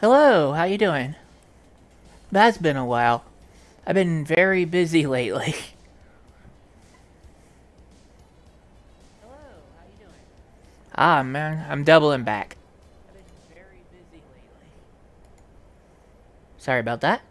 Hello, how you doing? That's been a while. I've been very busy lately. Hello, how you doing? Ah, man, I'm doubling back. I've been very busy lately. Sorry about that.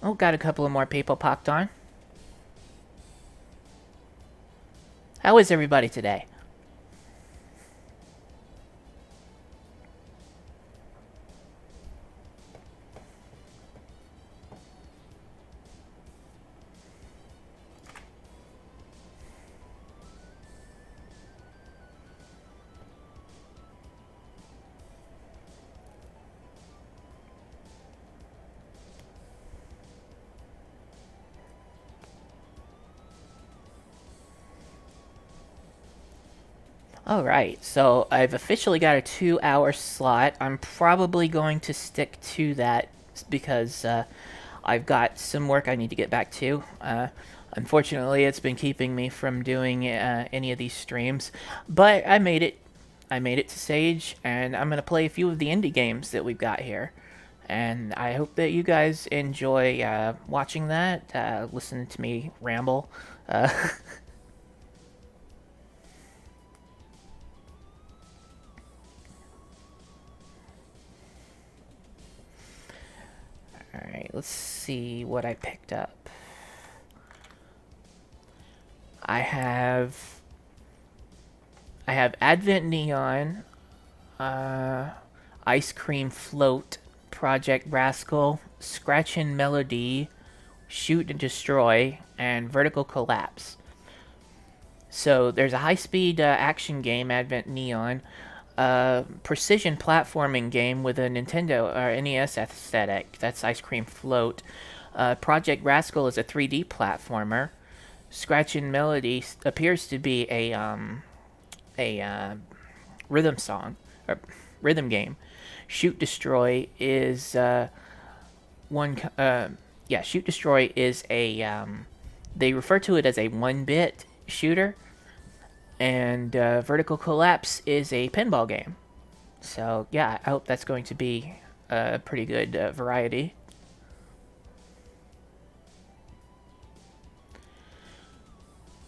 Oh, got a couple of more people popped on. How is everybody today? All right, so I've officially got a 2 hour slot. I'm probably going to stick to that because I've got some work I need to get back to. Unfortunately, it's been keeping me from doing any of these streams, but I made it. I made it to Sage, and I'm going to play a few of the indie games that we've got here. And I hope that you guys enjoy watching that, listening to me ramble. Uh, all right, let's see what I picked up. I have I have Advent Neon, uh, Ice Cream Float, Project Rascal, Scratchin' Melody, Shoot and Destroy, and Vertical Collapse. So there's a high-speed action game, Advent Neon, precision platforming game with a Nintendo or NES aesthetic. That's Ice Cream Float. Project Rascal is a 3D platformer. Scratchin' Melody appears to be a rhythm song or rhythm game. Shoot Destroy is one. Yeah, Shoot Destroy is a. They refer to it as a 1-bit shooter, and Vertical Collapse is a pinball game. So yeah, I hope that's going to be a pretty good variety.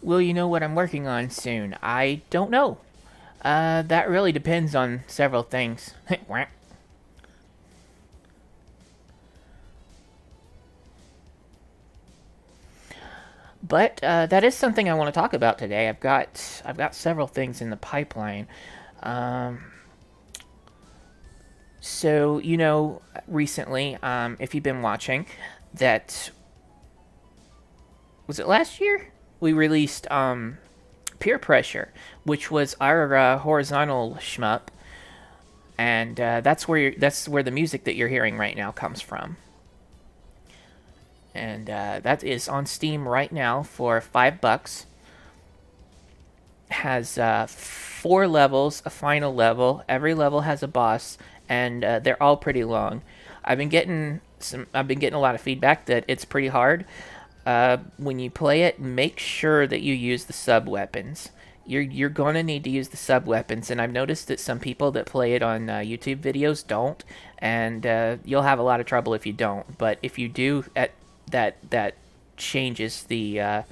Will you know what I'm working on soon? I don't know. That really depends on several things. But that is something I want to talk about today. I've got several things in the pipeline. Um, so recently, if you've been watching, that was it last year we released Peer Pressure, which was our horizontal shmup, and that's where the music that you're hearing right now comes from. And that is on Steam right now for $5. Has 4 levels, a final level. Every level has a boss, and they're all pretty long. I've been getting a lot of feedback that it's pretty hard. When you play it, make sure that you use the sub weapons. You're gonna need to use the sub weapons, and I've noticed that some people that play it on YouTube videos don't, and you'll have a lot of trouble if you don't. But if you do, at that changes the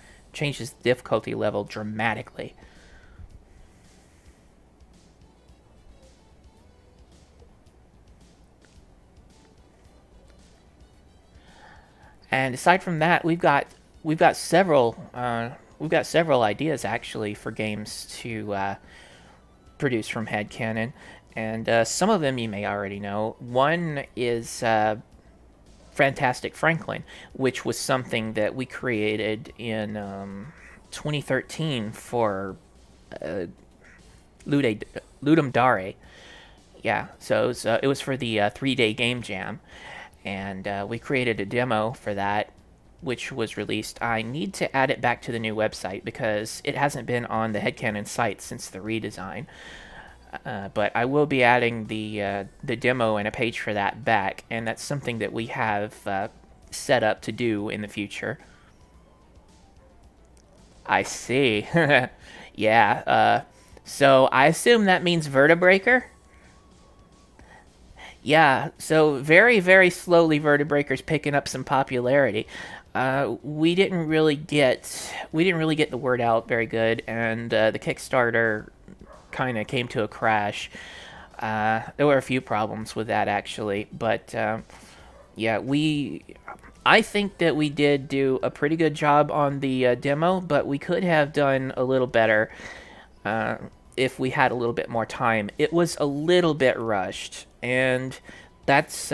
difficulty level dramatically. And aside from that, we've got several ideas actually for games to produce from Headcanon, and some of them you may already know. One is Fantastic Franklin, which was something that we created in 2013 for uh, Ludum Dare. Yeah, so it was for the 3-day game jam, and we created a demo for that, which was released. I need to add it back to the new website because it hasn't been on the Headcanon site since the redesign. But I will be adding the demo and a page for that back, and that's something that we have set up to do in the future. I see. Yeah. So I assume that means Vertebreaker. Yeah. So very very slowly, Vertebreaker's picking up some popularity. We didn't really get the word out very good, and the Kickstarter kind of came to a crash. There were a few problems with that actually, but yeah, I think that we did do a pretty good job on the demo, but we could have done a little better uh, if we had a little bit more time. It was a little bit rushed, and that's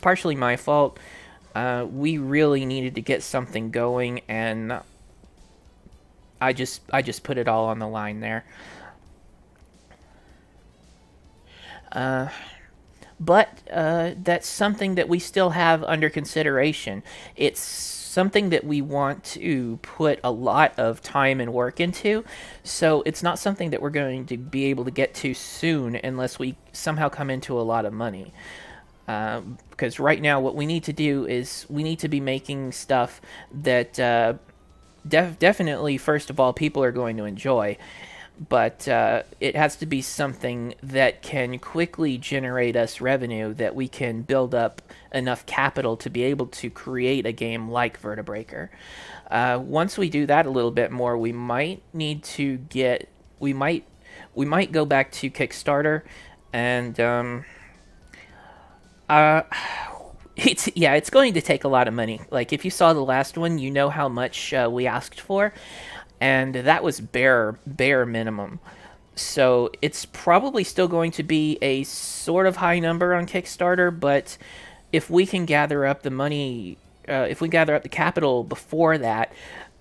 partially my fault. We really needed to get something going, and I just put it all on the line there. But that's something that we still have under consideration. It's something that we want to put a lot of time and work into, so it's not something that we're going to be able to get to soon unless we somehow come into a lot of money. Because right now, what we need to do is we need to be making stuff that definitely, first of all, people are going to enjoy, but it has to be something that can quickly generate us revenue that we can build up enough capital to be able to create a game like Vertebreaker. Once we do that a little bit more, we might need to get we might go back to Kickstarter, and uh, it's going to take a lot of money. Like if you saw the last one, you know how much we asked for, and that was bare minimum. So it's probably still going to be a sort of high number on Kickstarter, but if we can gather up the money, if we gather up the capital before that,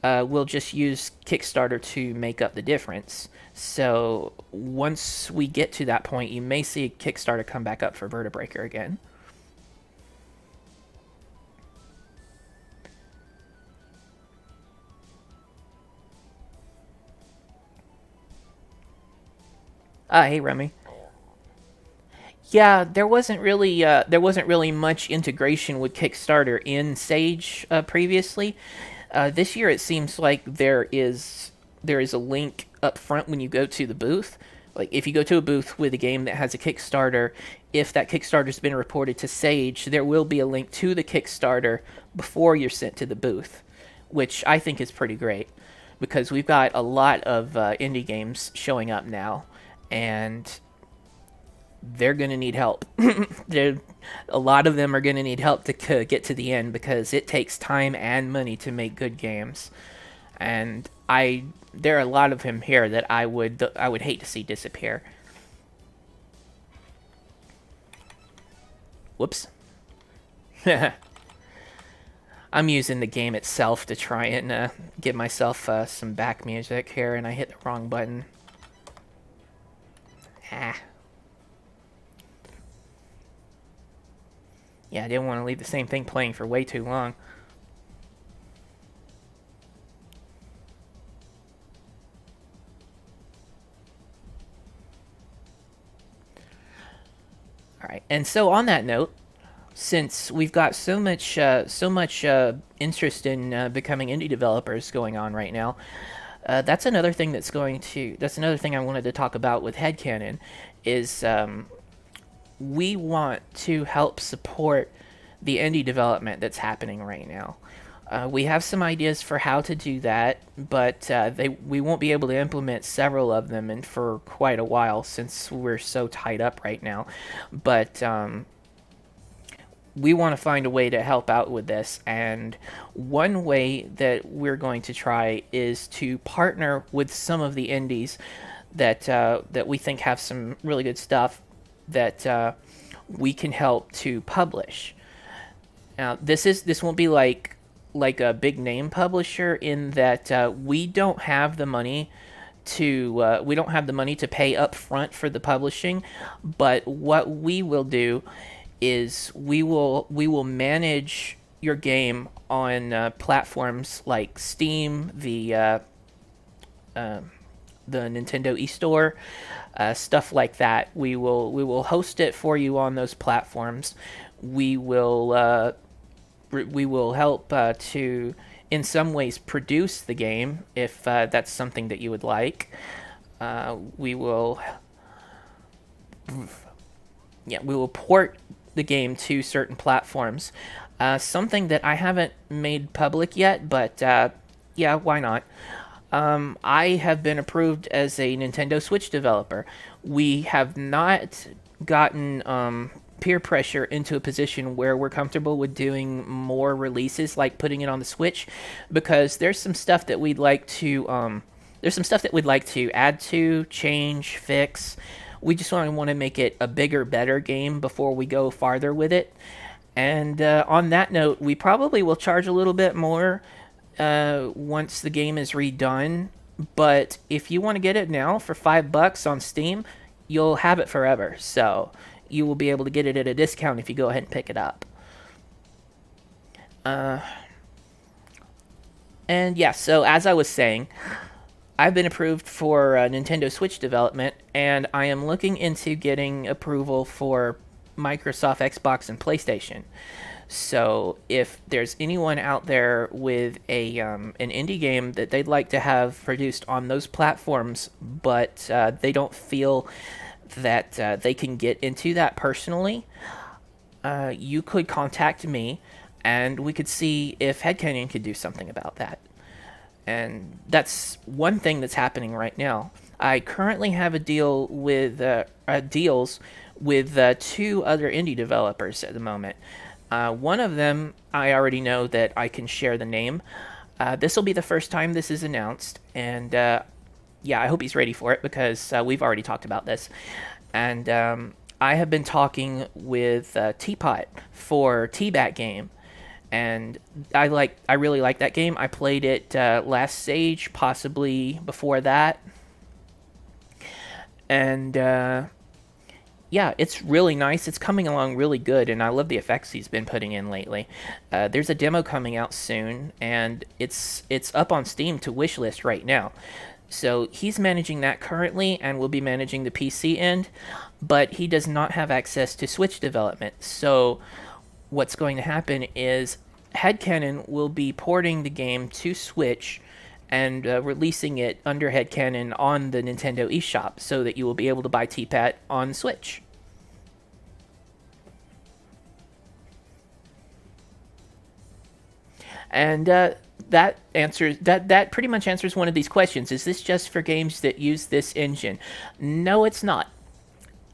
we'll just use Kickstarter to make up the difference. So once we get to that point, you may see Kickstarter come back up for Vertebreaker again. Hey Remy. Yeah, there wasn't really much integration with Kickstarter in Sage previously. This year, it seems like there is a link up front when you go to the booth. Like if you go to a booth with a game that has a Kickstarter, if that Kickstarter's been reported to Sage, there will be a link to the Kickstarter before you're sent to the booth, which I think is pretty great because we've got a lot of indie games showing up now, and they're going to need help. A lot of them are going to need help to get to the end because it takes time and money to make good games. And there are a lot of them here that I would hate to see disappear. Whoops. I'm using the game itself to try and give myself some back music here, and I hit the wrong button. Ah. Yeah, I didn't want to leave the same thing playing for way too long. All right, and so on that note, since we've got so much interest in becoming indie developers going on right now, that's another thing I wanted to talk about with Headcanon, is we want to help support the indie development that's happening right now. We have some ideas for how to do that, but we won't be able to implement several of them and for quite a while since we're so tied up right now. But we want to find a way to help out with this, and one way that we're going to try is to partner with some of the indies that we think have some really good stuff that we can help to publish. Now, this won't be like a big name publisher in that we don't have the money to pay up front for the publishing, but what we will do is we will manage your game on platforms like Steam, the the Nintendo eStore, stuff like that. We will host it for you on those platforms. We will we will help to in some ways produce the game if that's something that you would like. We will we will port the game to certain platforms. Something that I haven't made public yet, but yeah, why not? I have been approved as a Nintendo Switch developer. We have not gotten peer pressure into a position where we're comfortable with doing more releases, like putting it on the Switch, because there's some stuff that we'd like to add to, change, fix. We just want to make it a bigger, better game before we go farther with it. And on that note, we probably will charge a little bit more once the game is redone. But if you want to get it now for $5 on Steam, you'll have it forever. So you will be able to get it at a discount if you go ahead and pick it up. And yeah, so as I was saying, I've been approved for Nintendo Switch development, and I am looking into getting approval for Microsoft, Xbox, and PlayStation. So if there's anyone out there with a an indie game that they'd like to have produced on those platforms, but they don't feel that they can get into that personally, you could contact me, and we could see if Headcanon could do something about that. And that's one thing that's happening right now. I currently have a deal with deals with two other indie developers at the moment. One of them, I already know that I can share the name. This will be the first time this is announced, and yeah, I hope he's ready for it because we've already talked about this. And I have been talking with Teapot for T-Bat game, and I really like that game. I played it last Sage, possibly before that, and yeah, it's really nice. It's coming along really good, and I love the effects he's been putting in lately. There's a demo coming out soon, and it's up on Steam to wishlist right now. So he's managing that currently, and will be managing the PC end, but he does not have access to Switch development. So what's going to happen is Headcanon will be porting the game to Switch and releasing it under Headcanon on the Nintendo eShop so that you will be able to buy T-Pat on Switch. And that pretty much answers one of these questions. Is this just for games that use this engine? No, it's not.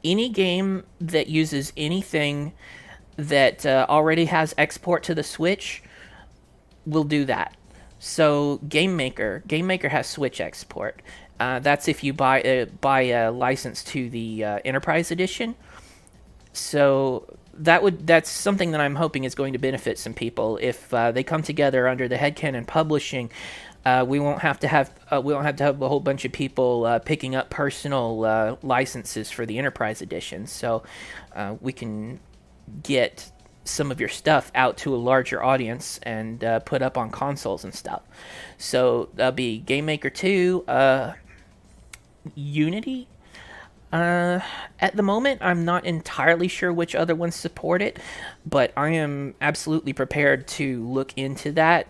Any game that uses anything that already has export to the Switch will do that. So GameMaker has Switch export. That's if you buy a license to the Enterprise Edition. So that's something that I'm hoping is going to benefit some people if they come together under the Headcanon Publishing. We won't have to have a whole bunch of people picking up personal licenses for the Enterprise Edition. So we can get some of your stuff out to a larger audience and put up on consoles and stuff. So that'll be Game Maker 2, Unity. At the moment, I'm not entirely sure which other ones support it, but I am absolutely prepared to look into that.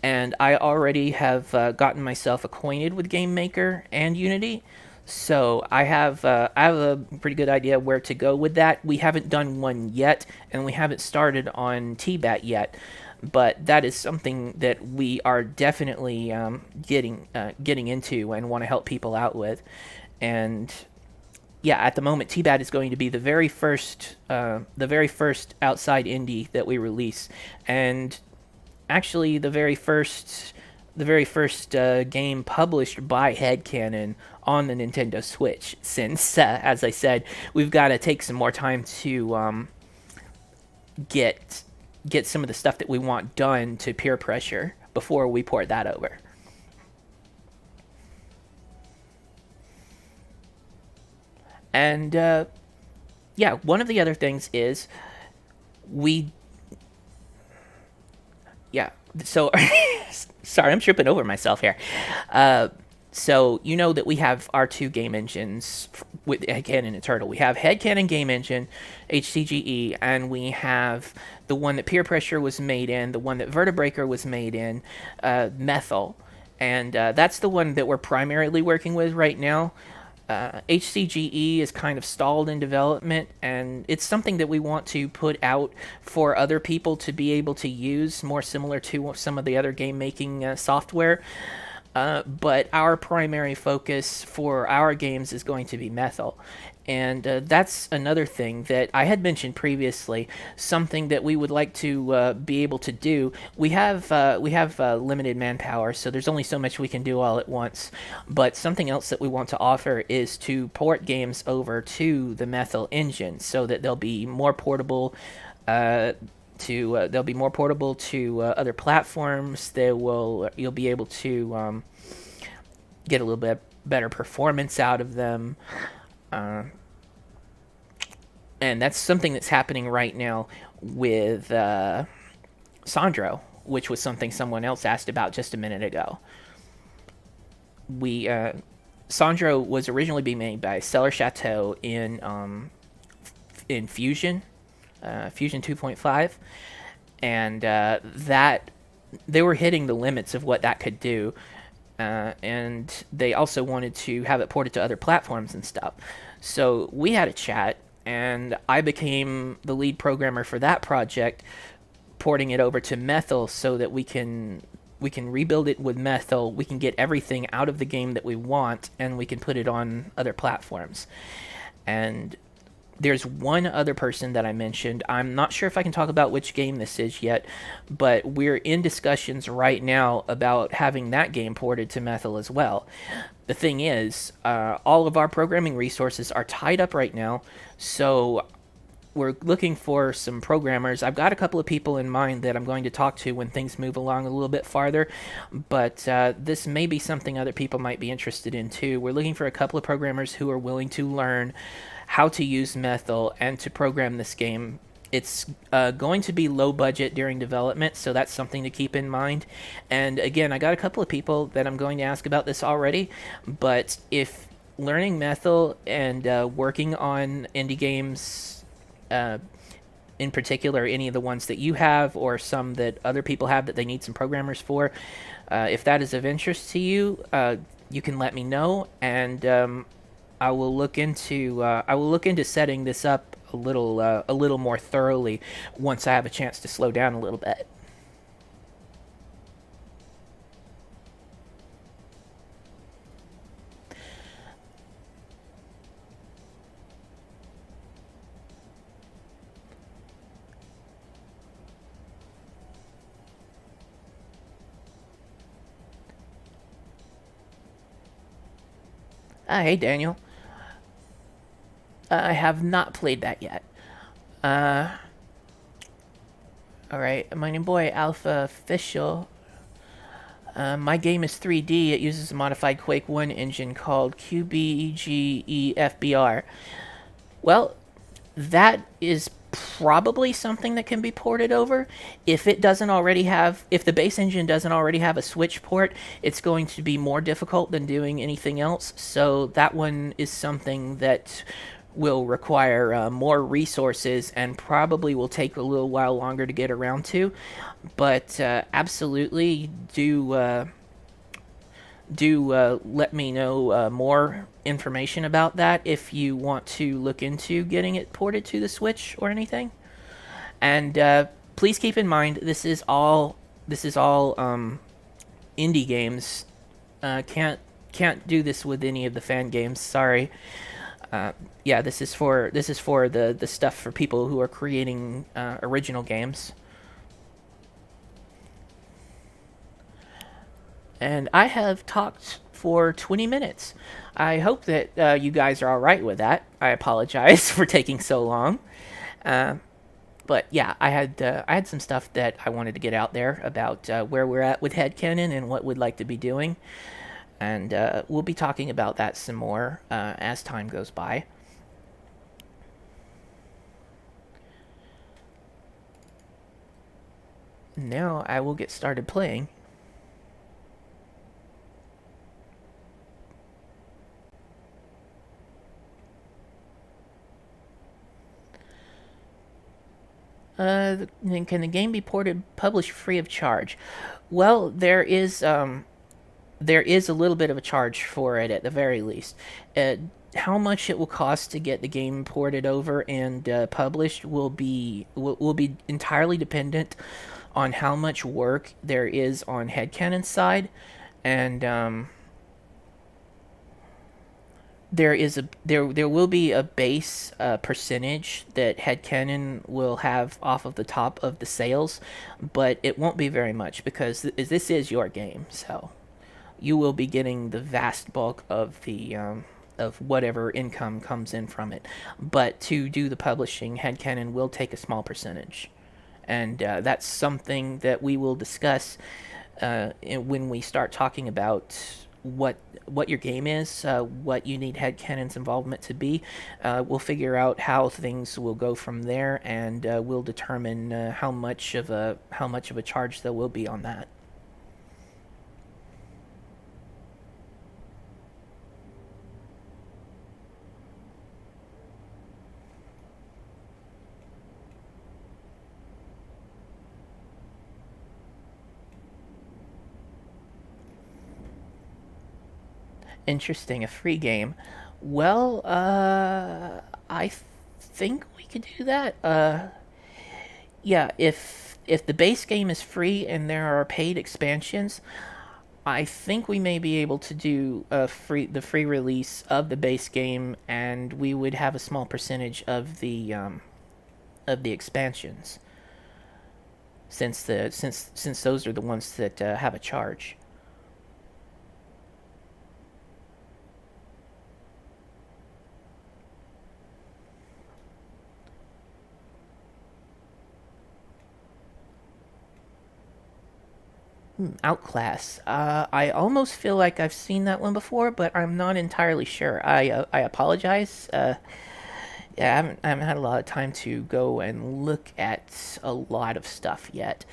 And I already have gotten myself acquainted with Game Maker and Unity, so I have a pretty good idea where to go with that. We haven't done one yet, and we haven't started on TBAT yet, but that is something that we are definitely getting into and want to help people out with. And yeah, at the moment, TBAT is going to be the very first outside indie that we release, and actually the very first game published by Headcanon on the Nintendo Switch. Since, as I said, we've got to take some more time to get some of the stuff that we want done to peer pressure before we port that over. And yeah, one of the other things is we yeah. So sorry, I'm tripping over myself here. So you know that we have our two game engines with Headcanon and Turtle. We have Headcanon Game Engine, HCGE, and we have the one that Peer Pressure was made in, the one that Vertebreaker was made in, Methyl. And that's the one that we're primarily working with right now. HCGE is kind of stalled in development, and it's something that we want to put out for other people to be able to use, more similar to some of the other game making software. But our primary focus for our games is going to be Methyl. And that's another thing that I had mentioned previously. Something that we would like to be able to do. We have limited manpower, so there's only so much we can do all at once. But something else that we want to offer is to port games over to the Methyl engine, so that they'll be more portable. They'll be more portable to other platforms. You'll be able to get a little bit better performance out of them. And that's something that's happening right now with Sandro, which was something someone else asked about just a minute ago. Sandro was originally being made by Cellar Chateau in Fusion, Fusion 2.5, and that they were hitting the limits of what that could do. And they also wanted to have it ported to other platforms and stuff. So we had a chat, and I became the lead programmer for that project, porting it over to Methyl so that we can rebuild it with Methyl. We can get everything out of the game that we want, and we can put it on other platforms. And there's one other person that I mentioned. I'm not sure if I can talk about which game this is yet, but we're in discussions right now about having that game ported to Methyl as well. The thing is, all of our programming resources are tied up right now, so we're looking for some programmers. I've got a couple of people in mind that I'm going to talk to when things move along a little bit farther, but this may be something other people might be interested in too. We're looking for a couple of programmers who are willing to learn how to use Methyl and to program this game. It's going to be low budget during development, so that's something to keep in mind. And again, I got a couple of people that I'm going to ask about this already, but if learning Methyl and working on indie games, in particular, any of the ones that you have or some that other people have that they need some programmers for, if that is of interest to you, you can let me know, and I will look into setting this up a little more thoroughly once I have a chance to slow down a little bit. Hey Daniel, I have not played that yet. Uh, all right, my name boy Alpha Official. My game is 3D. It uses a modified Quake 1 engine called QBEGEFBR. Well, that is probably something that can be ported over. If the base engine doesn't already have a Switch port, it's going to be more difficult than doing anything else. So that one is something that will require more resources and probably will take a little while longer to get around to. But absolutely do let me know more information about that if you want to look into getting it ported to the Switch or anything. And please keep in mind this is all indie games. Can't do this with any of the fan games. Sorry. Yeah, this is for the stuff for people who are creating original games. And I have talked for 20 minutes. I hope that you guys are all right with that. I apologize for taking so long. Uh, but yeah, I had some stuff that I wanted to get out there about where we're at with Headcanon and what we'd like to be doing, and we'll be talking about that some more as time goes by. Now I will get started playing. Can the game be ported, published free of charge? Well, there is a little bit of a charge for it at the very least. How much it will cost to get the game ported over and published will be entirely dependent on how much work there is on Headcanon's side, and there will be a base percentage that Headcanon will have off of the top of the sales, but it won't be very much because this is your game, so you will be getting the vast bulk of the of whatever income comes in from it. But to do the publishing, Headcanon will take a small percentage, and that's something that we will discuss when we start talking about what your game is, what you need Headcanon's involvement to be. We'll figure out how things will go from there, and we'll determine how much of a charge there will be on that. Interesting, a free game. Well, I think we could do that. Yeah, if the base game is free and there are paid expansions, I think we may be able to do the free release of the base game, and we would have a small percentage of the expansions, since those are the ones that have a charge. Outclass. I almost feel like I've seen that one before, but I'm not entirely sure. I apologize. Yeah, I haven't had a lot of time to go and look at a lot of stuff yet.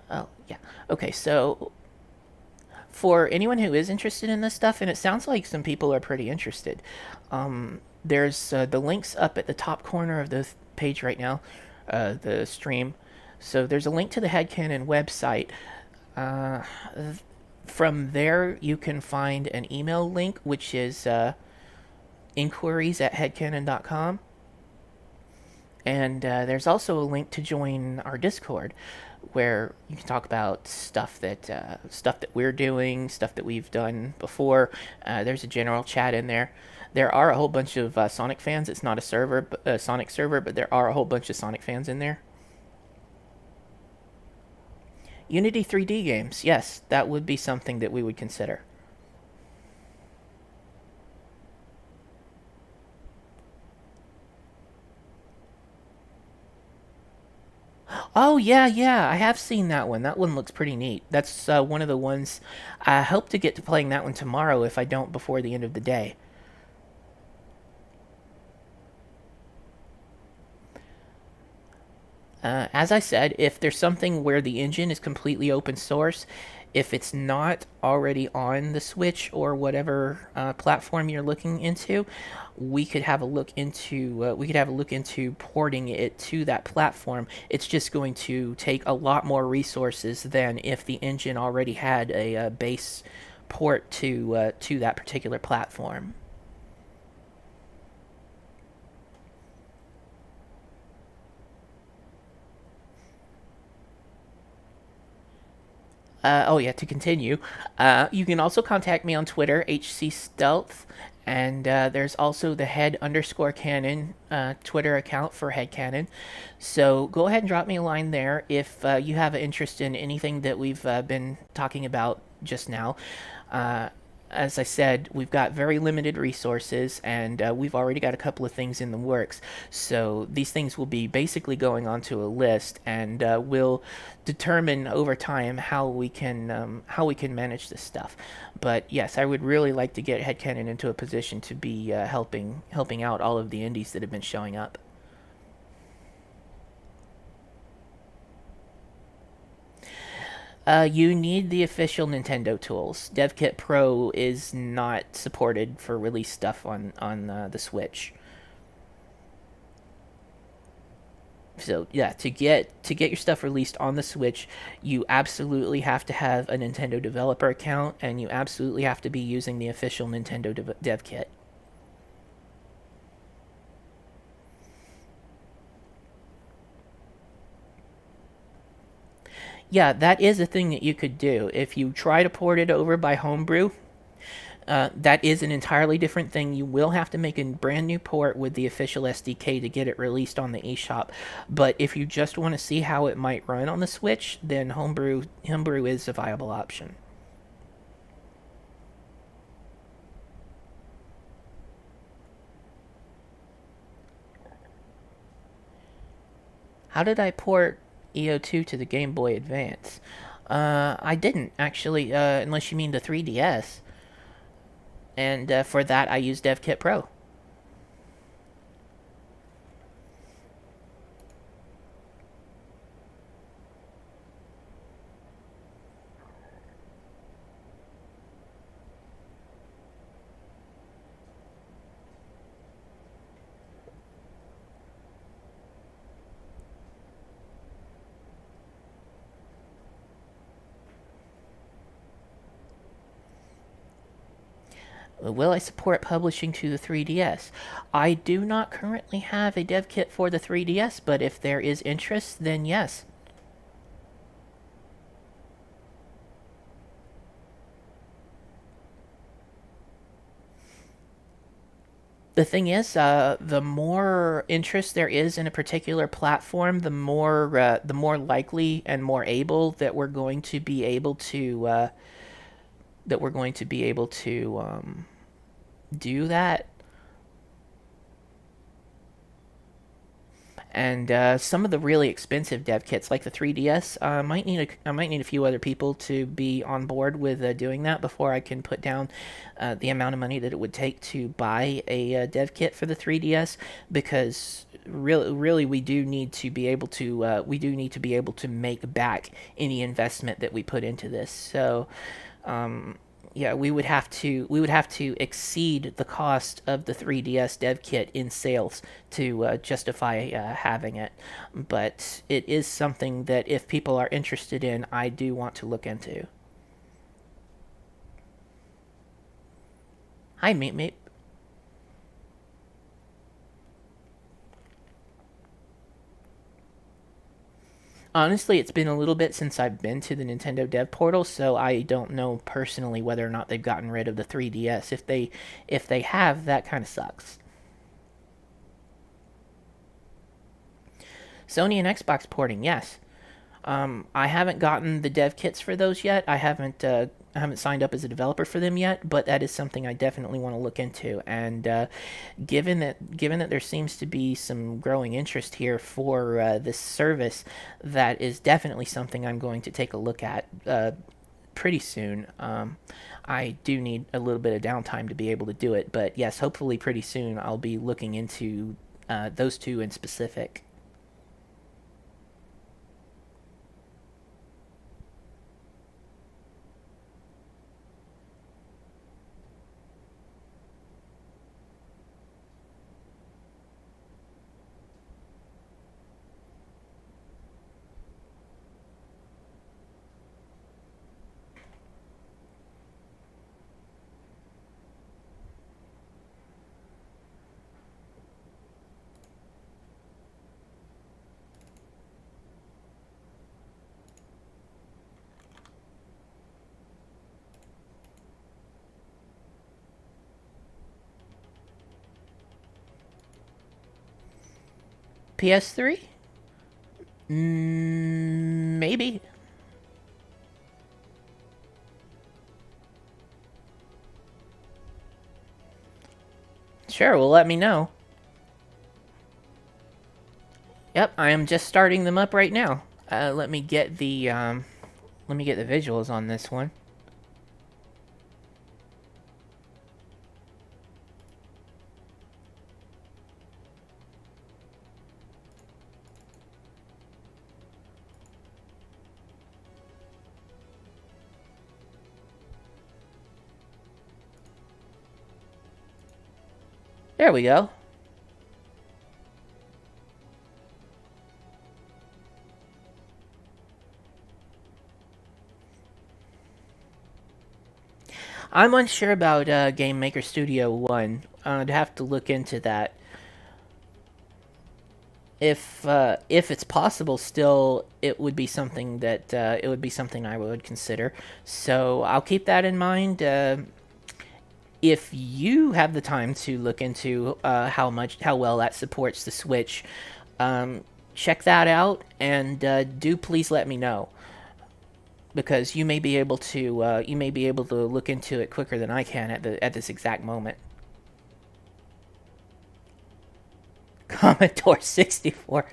Oh yeah. Okay, so for anyone who is interested in this stuff, and it sounds like some people are pretty interested, there's the links up at the top corner of the page right now, the stream. So there's a link to the Headcanon website. Uh, from there, you can find an email link, which is inquiries at headcanon.com. And there's also a link to join our Discord, where you can talk about stuff that we're doing, stuff that we've done before. There's a general chat in there. There are a whole bunch of Sonic fans. It's not a Sonic server, but there are a whole bunch of Sonic fans in there. Unity 3D games, yes, that would be something that we would consider. Oh yeah, yeah, I have seen that one. That one looks pretty neat. That's one of the ones. I hope to get to playing that one tomorrow if I don't before the end of the day. As I said, if there's something where the engine is completely open source, if it's not already on the Switch or whatever platform you're looking into, we could have a look into porting it to that platform. It's just going to take a lot more resources than if the engine already had a base port to that particular platform. Oh yeah, to continue, you can also contact me on Twitter, HC Stealth, and there's also the Head underscore Canon Twitter account for Head Canon. So go ahead and drop me a line there if you have an interest in anything that we've been talking about just now. Uh, as I said, we've got very limited resources, and we've already got a couple of things in the works. So these things will be basically going onto a list, and we'll determine over time how we can manage this stuff. But yes, I would really like to get Headcanon into a position to be helping out all of the indies that have been showing up. You need the official Nintendo tools. DevKit Pro is not supported for release stuff on the Switch. So yeah, to get your stuff released on the Switch, you absolutely have to have a Nintendo developer account, and you absolutely have to be using the official Nintendo dev kit. Yeah, that is a thing that you could do if you try to port it over by Homebrew. That is an entirely different thing. You will have to make a brand new port with the official SDK to get it released on the eShop. But if you just want to see how it might run on the Switch, then Homebrew is a viable option. How did I port EO2 to the Game Boy Advance? I didn't actually, unless you mean the 3DS. And for that, I used DevKit Pro. Will I support publishing to the 3DS? I do not currently have a dev kit for the 3DS, but if there is interest, then yes. The thing is, the more interest there is in a particular platform, the more likely and more able that we're going to be able to do that. And some of the really expensive dev kits, like the 3DS, I might need a few other people to be on board with doing that before I can put down the amount of money that it would take to buy a dev kit for the 3DS. Because really, we do need to be able to make back any investment that we put into this. So um, yeah, we would have to exceed the cost of the 3DS dev kit in sales to justify having it. But it is something that if people are interested in, I do want to look into. Hi, Meet Meet. Honestly, it's been a little bit since I've been to the Nintendo Dev Portal, so I don't know personally whether or not they've gotten rid of the 3DS. If they have, that kind of sucks. Sony and Xbox porting, yes. I haven't gotten the dev kits for those yet. I haven't signed up as a developer for them yet, but that is something I definitely want to look into. And given that there seems to be some growing interest here for this service, that is definitely something I'm going to take a look at pretty soon. I do need a little bit of downtime to be able to do it, but yes, hopefully pretty soon I'll be looking into those two in specific. PS3? Maybe. Sure, well, let me know. Yep, I am just starting them up right now. Let me get the visuals on this one. There we go. I'm unsure about Game Maker Studio 1. I'd have to look into that. If it's possible still, it would be something that it would be something I would consider. So I'll keep that in mind. If you have the time to look into how well that supports the Switch, check that out, and do please let me know, because you may be able to look into it quicker than I can at this exact moment. Commodore 64.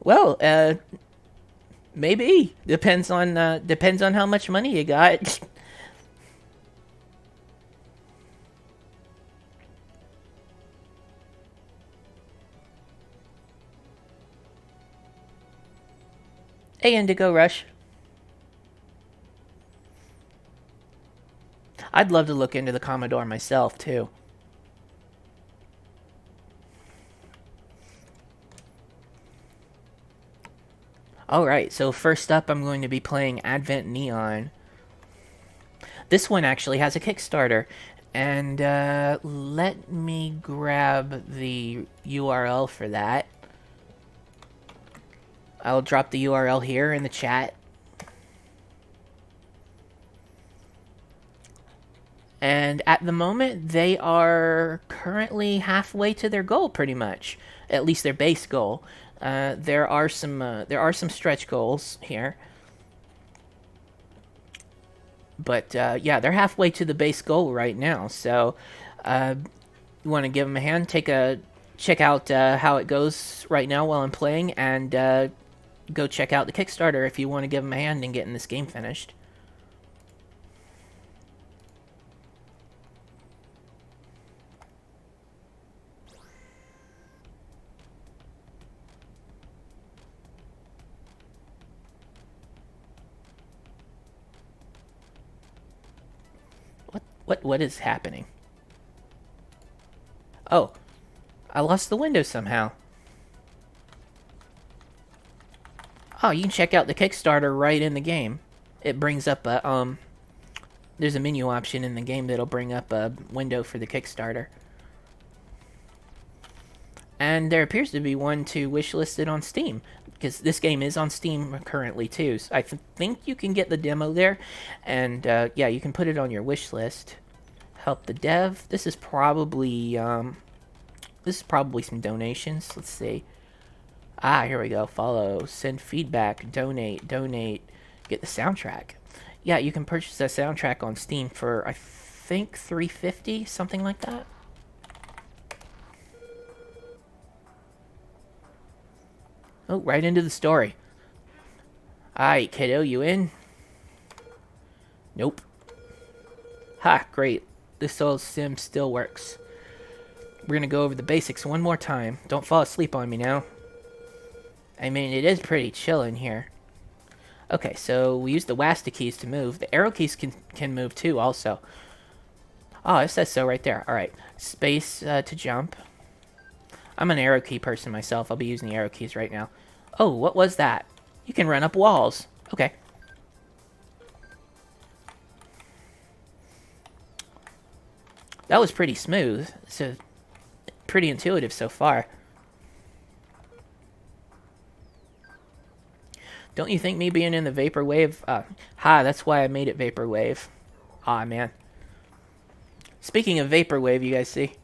Well, maybe depends on how much money you got. Hey, Indigo Rush. I'd love to look into the Commodore myself too. Alright, so first up I'm going to be playing Advent Neon. This one actually has a Kickstarter. And let me grab the URL for that. I'll drop the URL here in the chat. And at the moment, they are currently halfway to their goal, pretty much. At least their base goal. There are some stretch goals here, but yeah, they're halfway to the base goal right now. So, you want to give them a hand, check out how it goes right now while I'm playing, and go check out the Kickstarter if you want to give them a hand in getting this game finished. What is happening? Oh, I lost the window somehow. Oh, you can check out the Kickstarter right in the game. It brings up a there's a menu option in the game that'll bring up a window for the Kickstarter. And there appears to be one to wishlisted on Steam, because this game is on Steam currently too. So I think you can get the demo there, and yeah, you can put it on your wish list. Help the dev. This is probably some donations. Let's see. Ah, here we go. Follow, send feedback, donate, get the soundtrack. Yeah, you can purchase that soundtrack on Steam for, I think, $3.50, something like that. Oh, right into the story. Alright, kiddo, you in? Nope. Ha, great. This old sim still works. We're gonna go over the basics one more time. Don't fall asleep on me now. I mean, it is pretty chill in here. Okay, so we use the WASD keys to move. The arrow keys can move too, also. Oh, it says so right there. Alright, space to jump. I'm an arrow key person myself. I'll be using the arrow keys right now. Oh, what was that? You can run up walls. Okay. That was pretty smooth. So, pretty intuitive so far. Don't you think me being in the Vaporwave... that's why I made it Vaporwave. Aw, man. Speaking of Vaporwave, you guys see?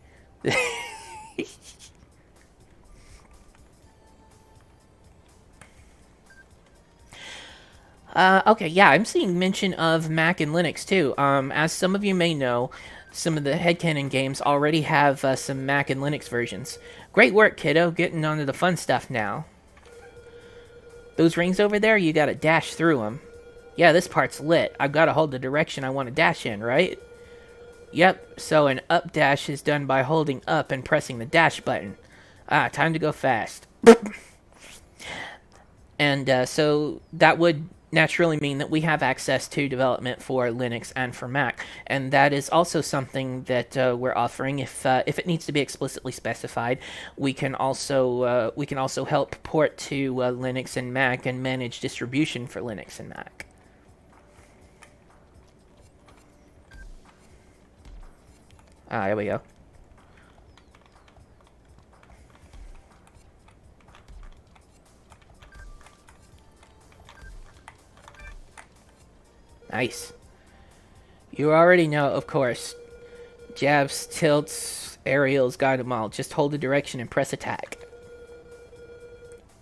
Okay, yeah, I'm seeing mention of Mac and Linux, too. As some of you may know, some of the headcanon games already have some Mac and Linux versions. Great work, kiddo. Getting onto the fun stuff now. Those rings over there, you gotta dash through them. Yeah, this part's lit. I've gotta hold the direction I want to dash in, right? Yep, so an up dash is done by holding up and pressing the dash button. Ah, time to go fast. And so that would naturally mean that we have access to development for Linux and for Mac, and that is also something that we're offering. If it needs to be explicitly specified, we can also help port to Linux and Mac and manage distribution for Linux and Mac. Ah, there we go. Nice. You already know, of course. Jabs, tilts, aerials, got them all. Just hold the direction and press attack.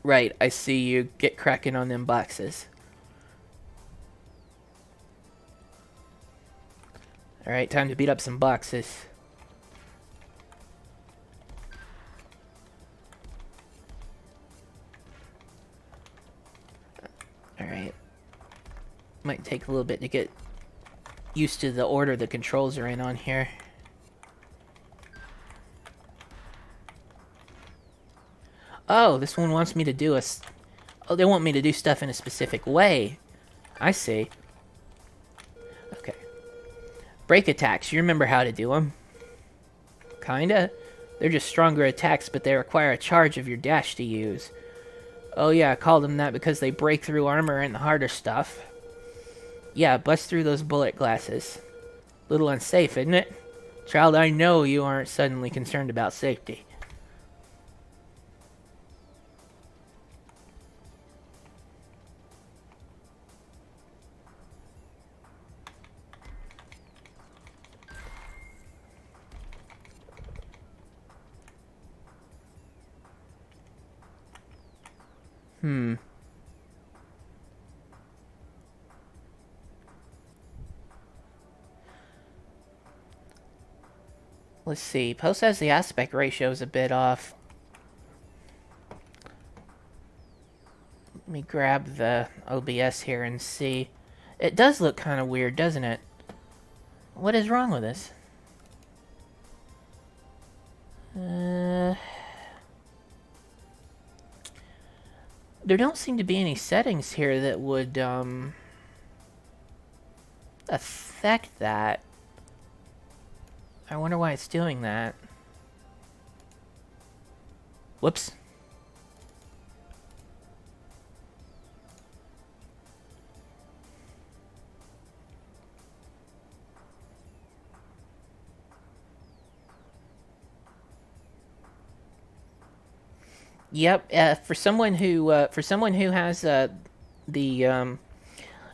Right, I see you. Get cracking on them boxes. Alright, time to beat up some boxes. Alright. Might take a little bit to get used to the order the controls are in on here. Oh, this one wants me to do oh, they want me to do stuff in a specific way. I see. Okay. Break attacks. You remember how to do them. Kinda. They're just stronger attacks, but they require a charge of your dash to use. Oh yeah, I called them that because they break through armor and the harder stuff. Yeah, bust through those bullet glasses. Little unsafe, isn't it? Child, I know you aren't suddenly concerned about safety. Let's see. Post says the aspect ratio is a bit off. Let me grab the OBS here and see. It does look kind of weird, doesn't it? What is wrong with this? There don't seem to be any settings here that would affect that. I wonder why it's doing that. Whoops. Yep. For someone who has the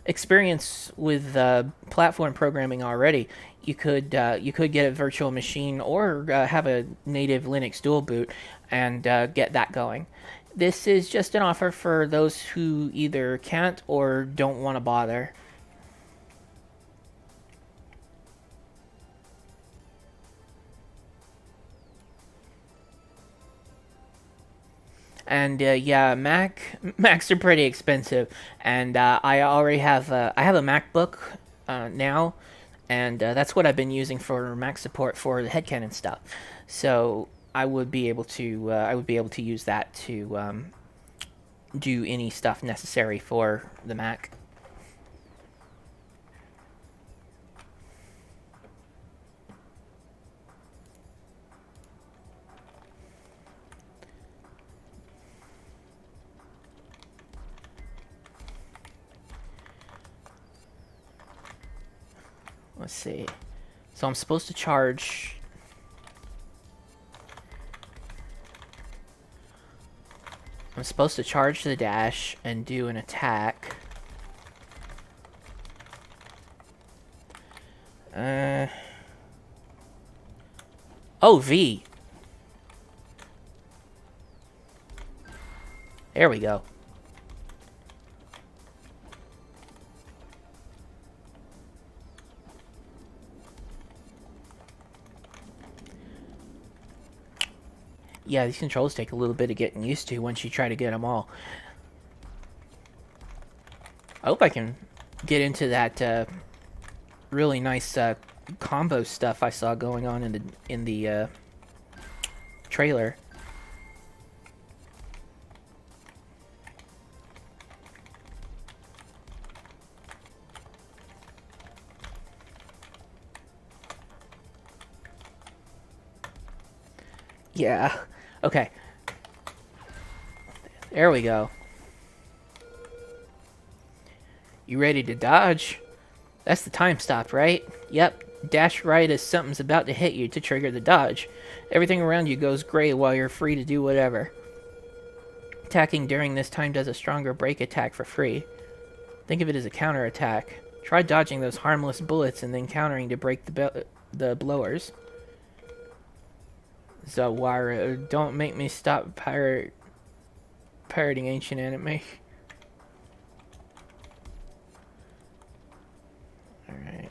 experience with platform programming already, you could get a virtual machine or have a native Linux dual boot and get that going. This is just an offer for those who either can't or don't want to bother. And yeah, Macs are pretty expensive, and I already have I have a MacBook now, and that's what I've been using for Mac support for the headcanon stuff. So I would be able to use that to do any stuff necessary for the Mac. Let's see. So I'm supposed to charge. I'm supposed to charge the dash and do an attack. Oh, V. There we go. Yeah, these controls take a little bit of getting used to once you try to get them all. I hope I can get into that really nice combo stuff I saw going on in the trailer. Yeah. Okay. There we go. You ready to dodge? That's the time stop, right? Yep. Dash right as something's about to hit you to trigger the dodge. Everything around you goes gray while you're free to do whatever. Attacking during this time does a stronger break attack for free. Think of it as a counter attack. Try dodging those harmless bullets and then countering to break the blowers. Zawara, don't make me stop pirating ancient anime. Alright.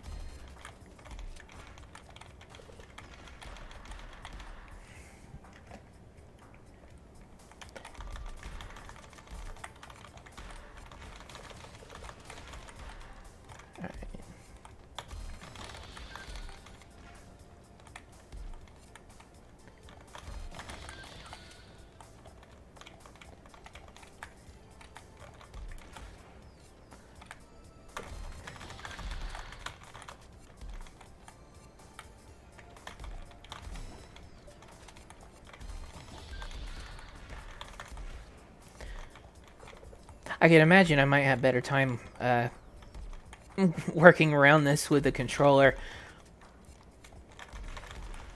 I can imagine I might have better time working around this with the controller.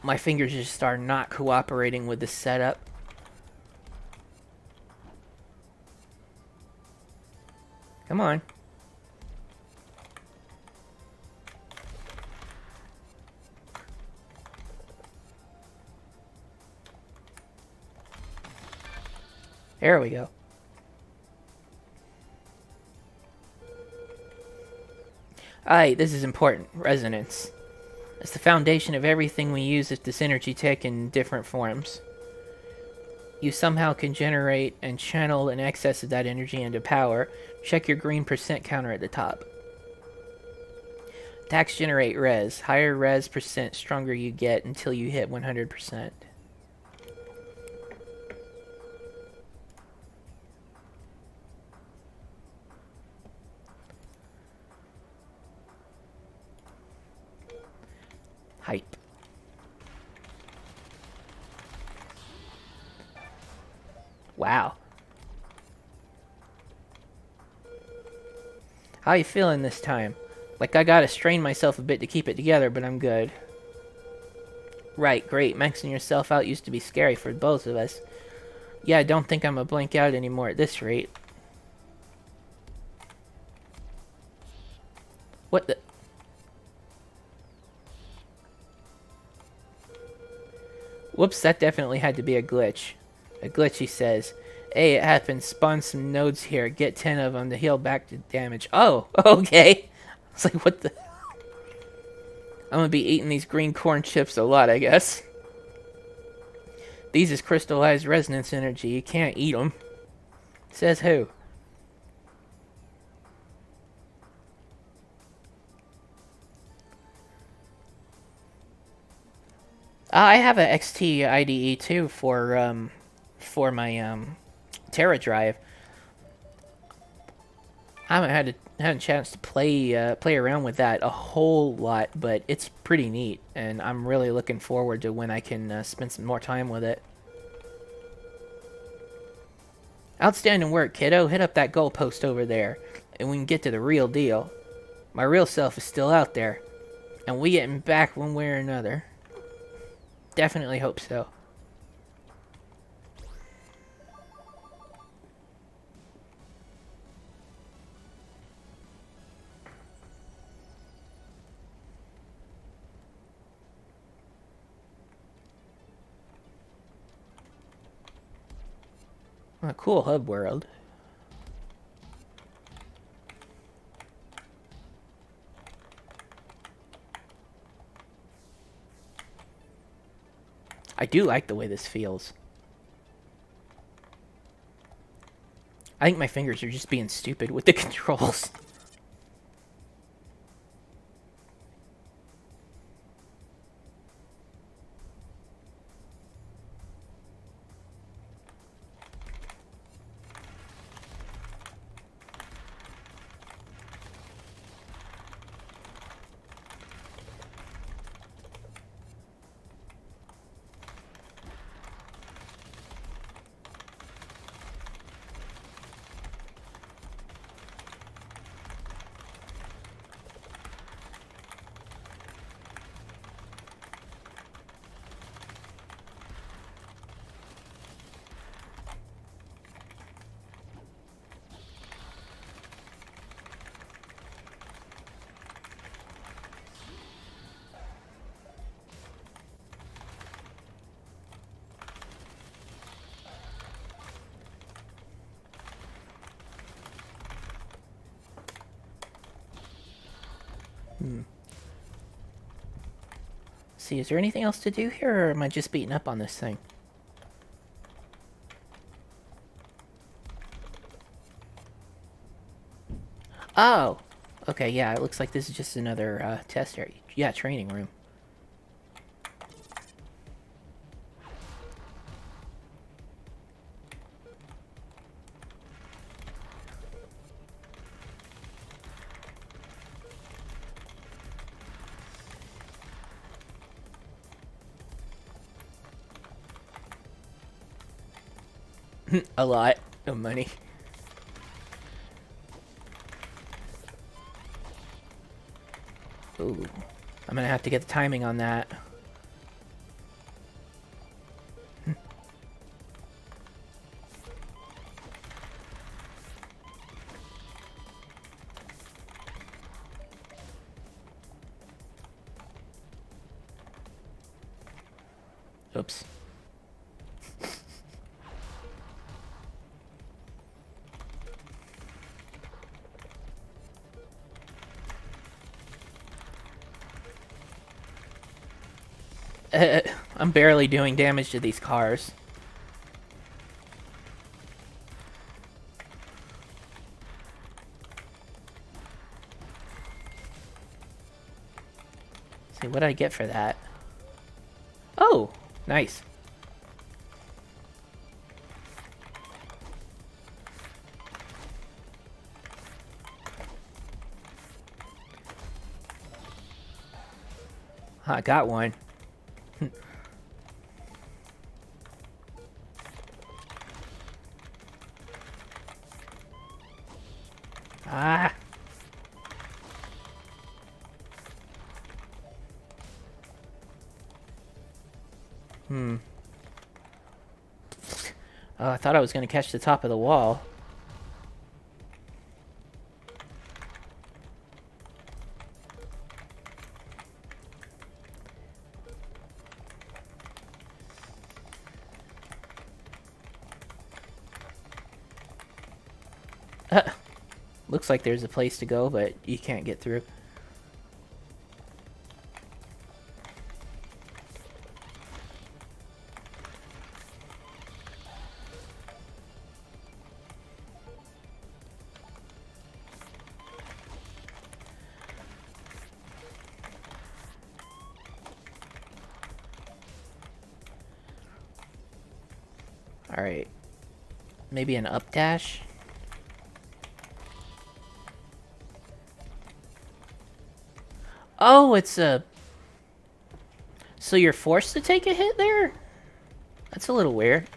My fingers just are not cooperating with the setup. Come on. There we go. Alright, this is important. Resonance. It's the foundation of everything we use as this energy take in different forms. You somehow can generate and channel an excess of that energy into power. Check your green percent counter at the top. Attacks generate res. Higher res percent, stronger you get until you hit 100%. Hype. Wow. How you feeling this time? Like I gotta strain myself a bit to keep it together, but I'm good. Right, great. Maxing yourself out used to be scary for both of us. Yeah, I don't think I'm a blank out anymore at this rate. What the... Whoops, that definitely had to be a glitch. A glitch, he says. Hey, it happened. Spawn some nodes here. Get 10 of them to heal back to damage. Oh, okay. It's like, what the... I'm gonna be eating these green corn chips a lot, I guess. These is crystallized resonance energy. You can't eat them. Says who? I have a XT IDE too for my Terra drive. I haven't had a chance to play around with that a whole lot, but it's pretty neat, and I'm really looking forward to when I can spend some more time with it. Outstanding work, kiddo. Hit up that goalpost over there, and we can get to the real deal. My real self is still out there, and we getting back one way or another. Definitely hope so. A cool hub world. I do like the way this feels. I think my fingers are just being stupid with the controls. See, is there anything else to do here, or am I just beating up on this thing? Oh! Okay, yeah, it looks like this is just another test area. Yeah, training room. A lot of money. Ooh. I'm gonna have to get the timing on that. Oops. I'm barely doing damage to these cars. See, what did I get for that? Oh, nice. I got one. Ah. Oh, I thought I was going to catch the top of the wall. Looks like there's a place to go, but you can't get through. Alright. Maybe an up dash? Oh, it's a... So you're forced to take a hit there? That's a little weird.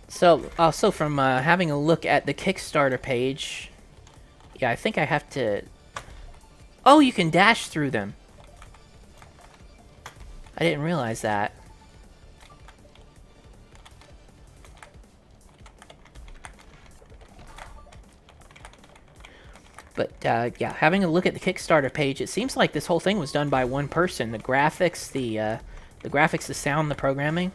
So, also from having a look at the Kickstarter page, yeah, I think I have to... Oh, you can dash through them. I didn't realize that. But, yeah, having a look at the Kickstarter page, it seems like this whole thing was done by one person. The graphics, the graphics, the sound, the programming.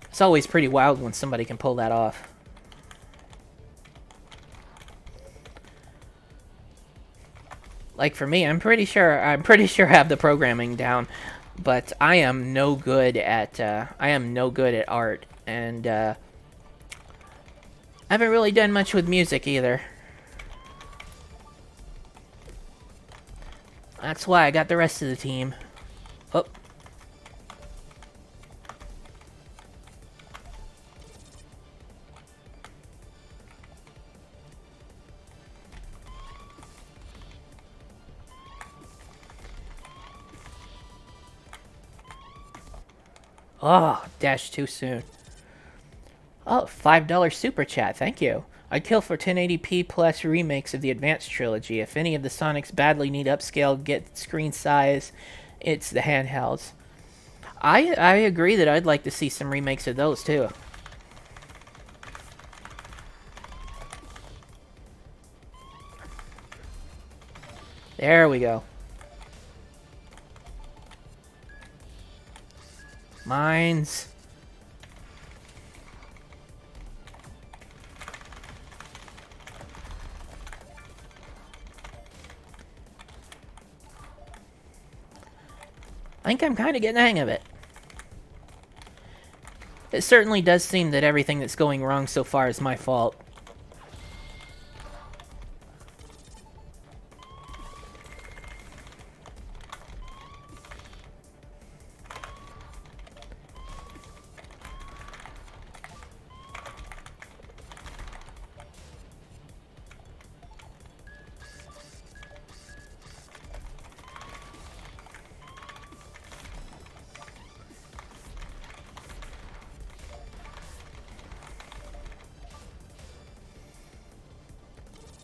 It's always pretty wild when somebody can pull that off. Like for me, I'm pretty sure I have the programming down, but I am no good at art, and I haven't really done much with music either. That's why I got the rest of the team. Oh. Oh, dash too soon. Oh, $5 super chat, thank you. I'd kill for 1080p plus remakes of the Advanced Trilogy. If any of the Sonics badly need upscale, get screen size, it's the handhelds. I agree that I'd like to see some remakes of those too. There we go. Mines. I think I'm kind of getting the hang of it. It certainly does seem that everything that's going wrong so far is my fault.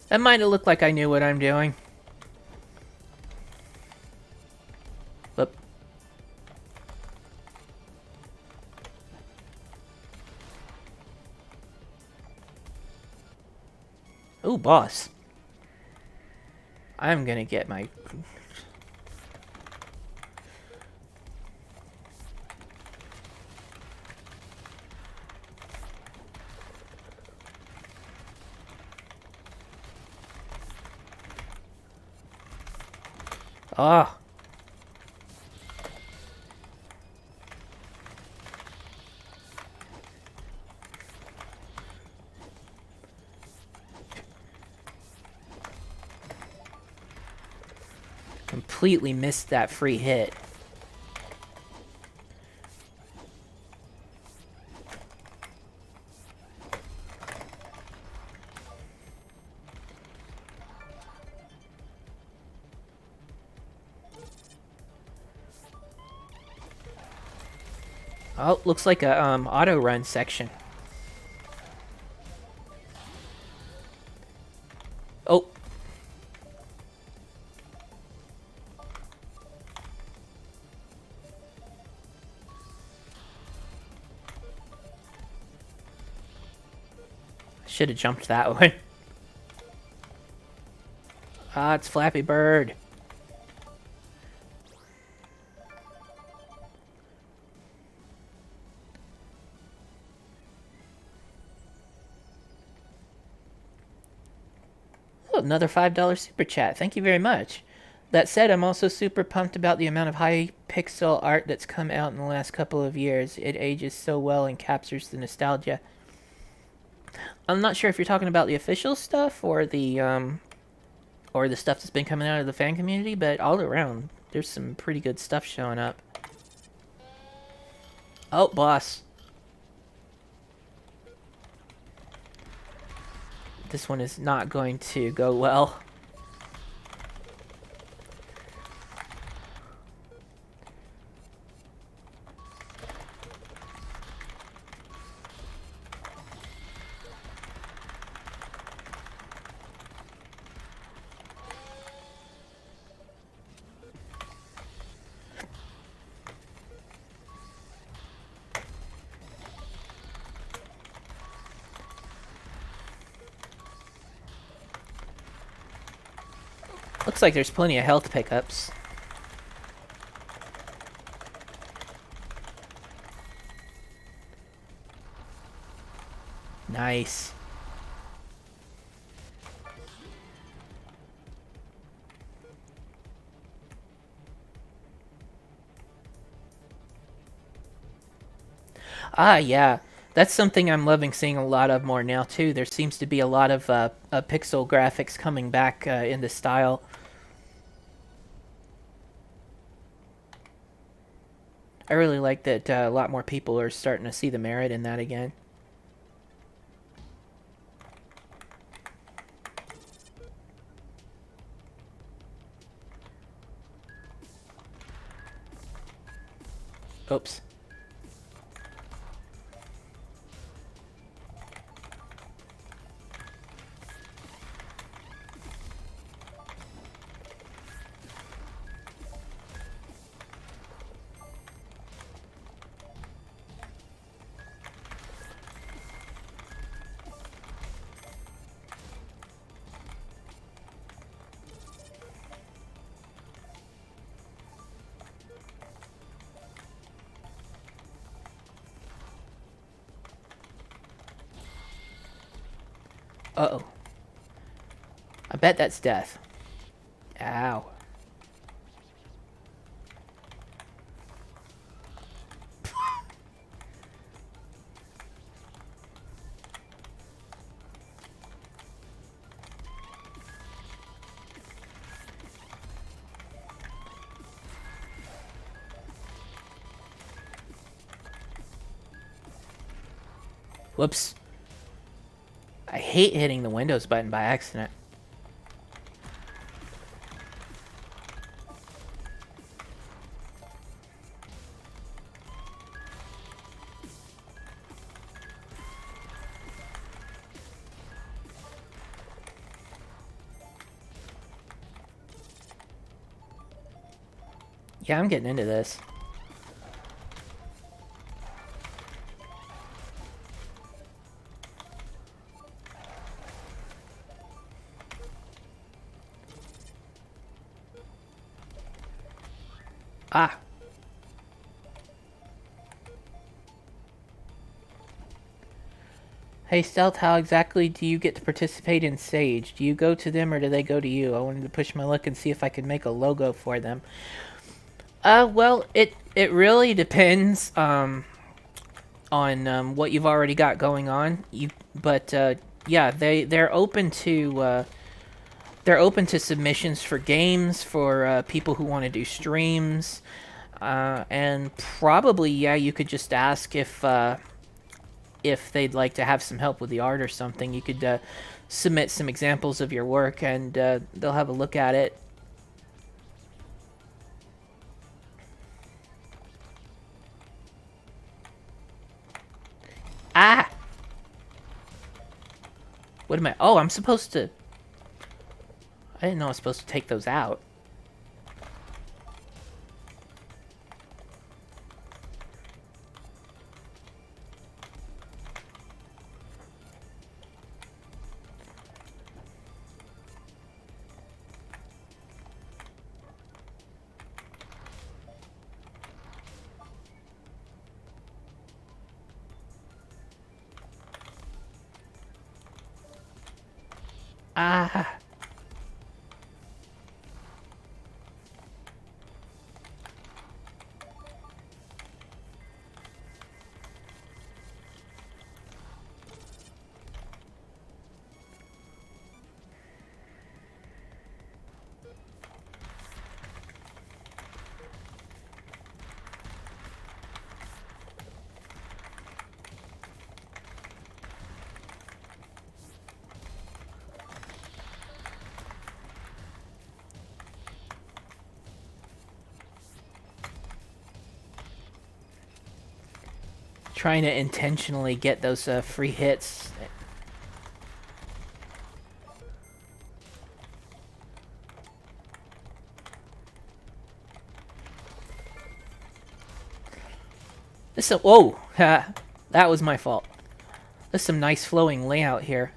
That might have looked like I knew what I'm doing. But ooh, boss. I'm gonna get my... Ah. Completely missed that free hit. Oh, looks like a auto run section. Oh. Should have jumped that one. Ah, it's Flappy Bird. Oh, another $5 super chat. Thank you very much. That said, I'm also super pumped about the amount of high pixel art that's come out in the last couple of years. It ages so well and captures the nostalgia. I'm not sure if you're talking about the official stuff or the stuff that's been coming out of the fan community, but all around, there's some pretty good stuff showing up. Oh, boss. This one is not going to go well. Looks like there's plenty of health pickups. Nice. Ah, yeah. That's something I'm loving seeing a lot of more now, too. There seems to be a lot of pixel graphics coming back in the style. I really like that a lot more people are starting to see the merit in that again. Oops. Uh-oh. I bet that's death. Ow. Whoops. I hate hitting the Windows button by accident. Yeah, I'm getting into this. Ah. Hey, Stealth, how exactly do you get to participate in Sage? Do you go to them or do they go to you? I wanted to push my luck and see if I could make a logo for them. Well, it really depends, on, what you've already got going on. But, yeah, they're open to submissions for games, for, people who want to do streams. And probably, yeah, you could just ask if they'd like to have some help with the art or something. You could submit some examples of your work, and they'll have a look at it. Ah! What am I... Oh, I'm supposed to... I didn't know I was supposed to take those out. Ah! Trying to intentionally get those free hits. This is... Whoa! Ha! That was my fault. There's some nice flowing layout here.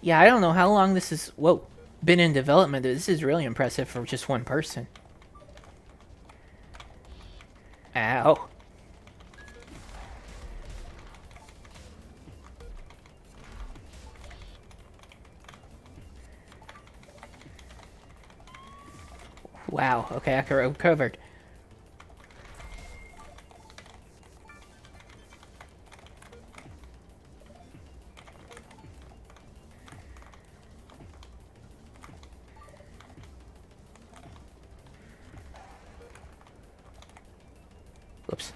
Yeah, I don't know how long this is... Whoa. Been in development. This is really impressive for just one person. Ow. Wow. Okay, I recovered. Whoops.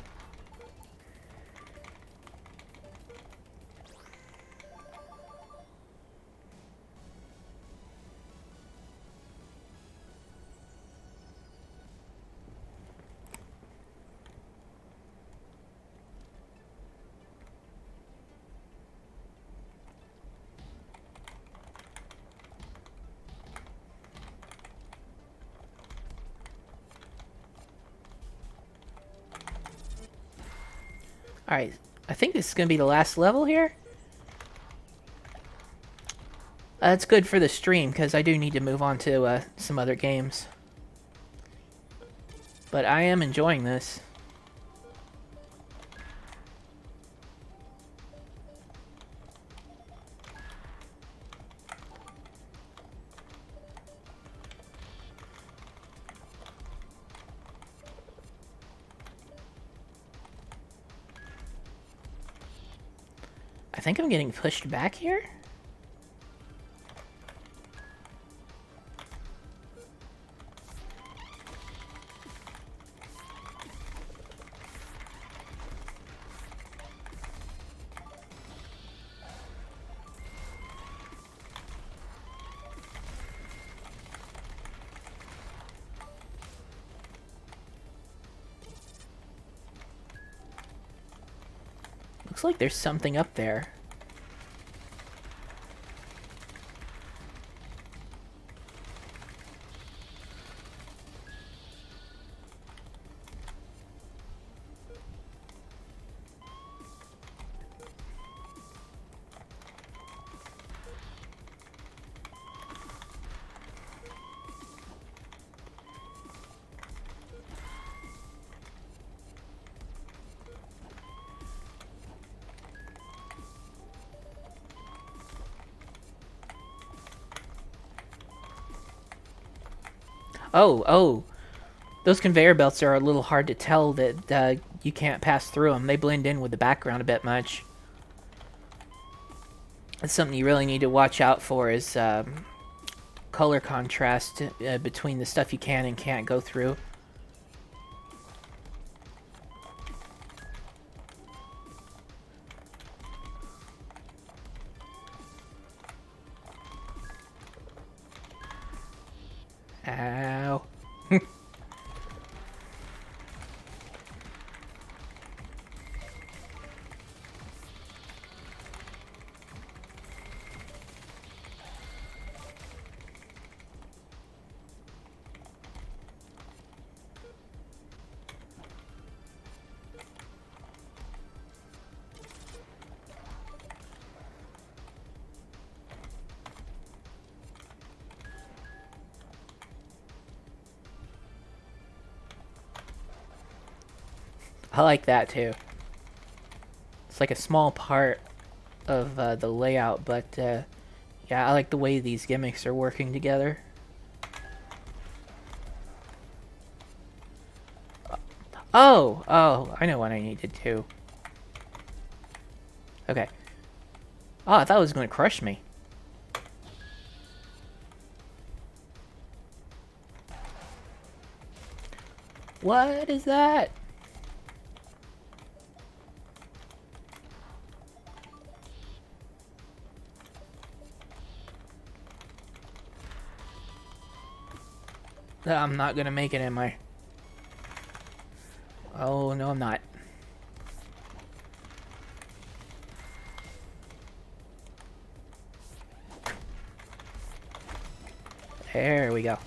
Alright, I think this is going to be the last level here. That's good for the stream, because I do need to move on to some other games. But I am enjoying this. I think I'm getting pushed back here? Looks like there's something up there. Oh. Those conveyor belts are a little hard to tell that you can't pass through them. They blend in with the background a bit much. That's something you really need to watch out for is color contrast between the stuff you can and can't go through. Ow. I like that too. It's like a small part of the layout, but yeah, I like the way these gimmicks are working together. Oh, I know what I needed to. Okay. Oh, I thought it was going to crush me. What is that? I'm not gonna make it, am I? Oh, no, I'm not. There we go.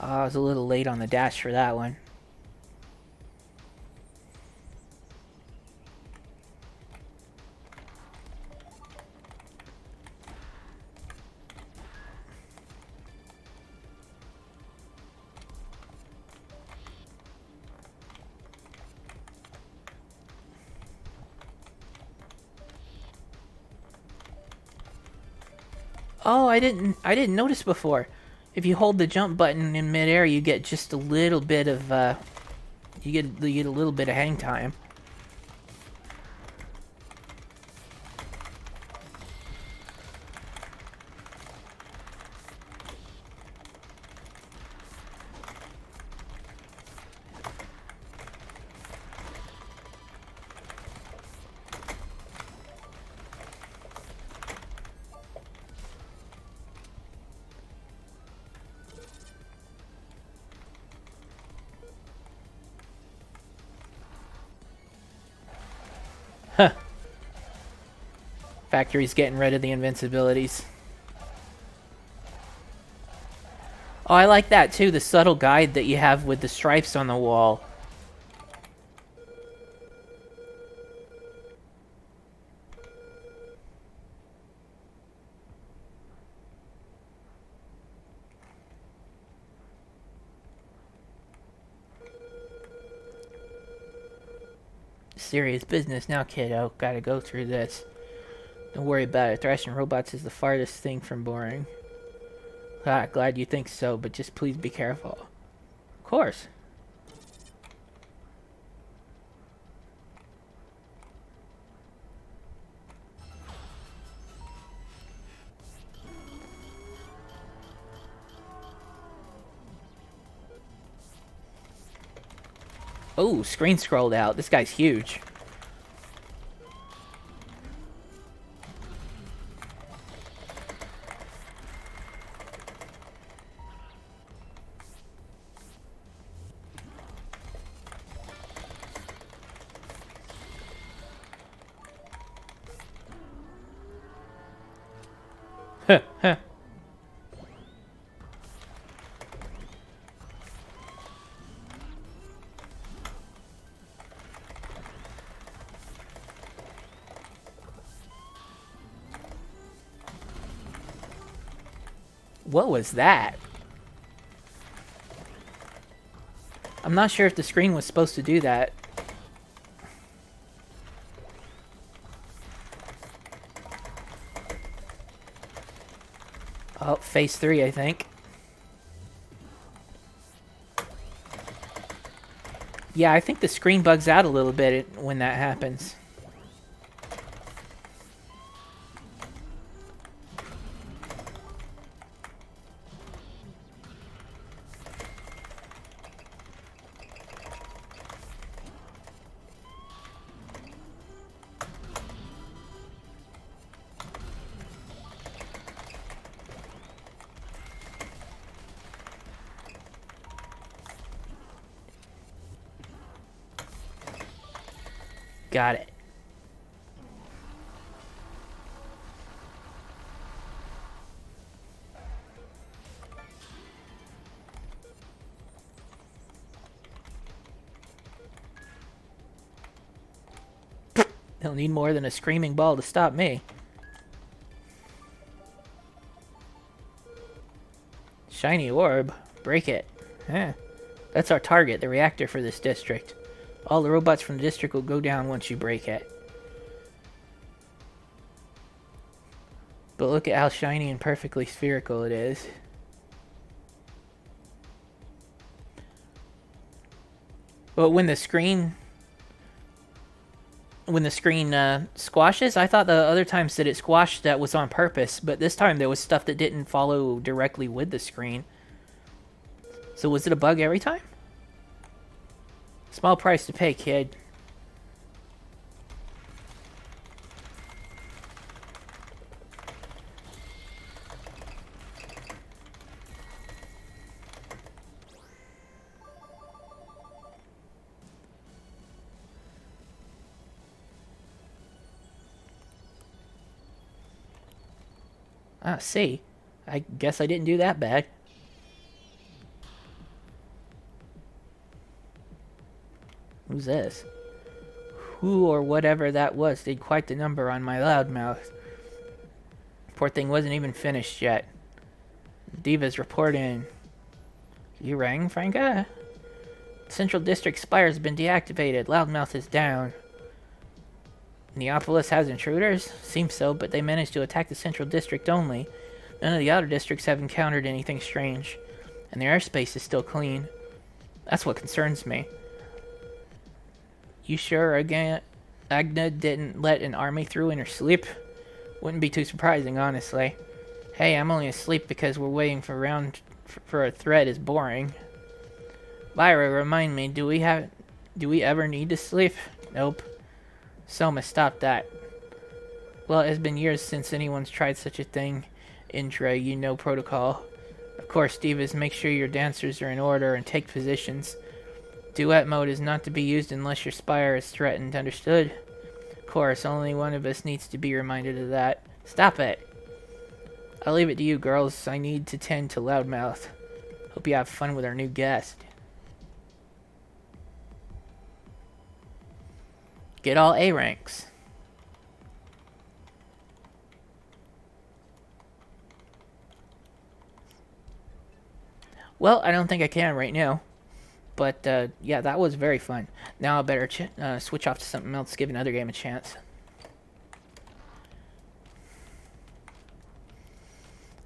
I was a little late on the dash for that one. Oh, I didn't notice before. If you hold the jump button in midair, you get just a little bit of you get a little bit of hang time. Huh. Factory's getting rid of the invincibilities. Oh, I like that too, the subtle guide that you have with the stripes on the wall. Serious business now, kiddo. Gotta go through this. Don't worry about it. Thrashing robots is the farthest thing from boring. Ah, glad you think so, but just please be careful. Of course. Oh, screen scrolled out. This guy's huge. Huh, huh. What was that? I'm not sure if the screen was supposed to do that. Oh, phase 3, I think. Yeah, I think the screen bugs out a little bit when that happens. Got it. They'll need more than a screaming ball to stop me. Shiny orb. Break it. Huh. That's our target, the reactor for this district. All the robots from the district will go down once you break it. But look at how shiny and perfectly spherical it is. But when the screen squashes, I thought the other times that it squashed that was on purpose, but this time there was stuff that didn't follow directly with the screen. So was it a bug every time? Small price to pay, kid. Ah, see. I guess I didn't do that bad. Who's this? Who or whatever that was did quite the number on my loudmouth. Poor thing wasn't even finished yet. Divas report in. You rang, Franca? Central District Spire has been deactivated. Loudmouth is down. Neopolis has intruders? Seems so, but they managed to attack the Central District only. None of the outer districts have encountered anything strange, and the airspace is still clean. That's what concerns me. You sure again Agna didn't let an army through in her sleep? Wouldn't be too surprising, honestly. Hey, I'm only asleep because we're waiting for a threat is boring. Lyra, remind me, do we ever need to sleep? Nope. Soma, stop that. Well, it's been years since anyone's tried such a thing. Indra, you know protocol. Of course, Divas, make sure your dancers are in order and take positions. Duet mode is not to be used unless your spire is threatened, understood? Of course, only one of us needs to be reminded of that. Stop it! I'll leave it to you, girls. I need to tend to Loudmouth. Hope you have fun with our new guest. Get all A ranks. Well, I don't think I can right now. But, yeah, that was very fun. Now I better switch off to something else, give another game a chance.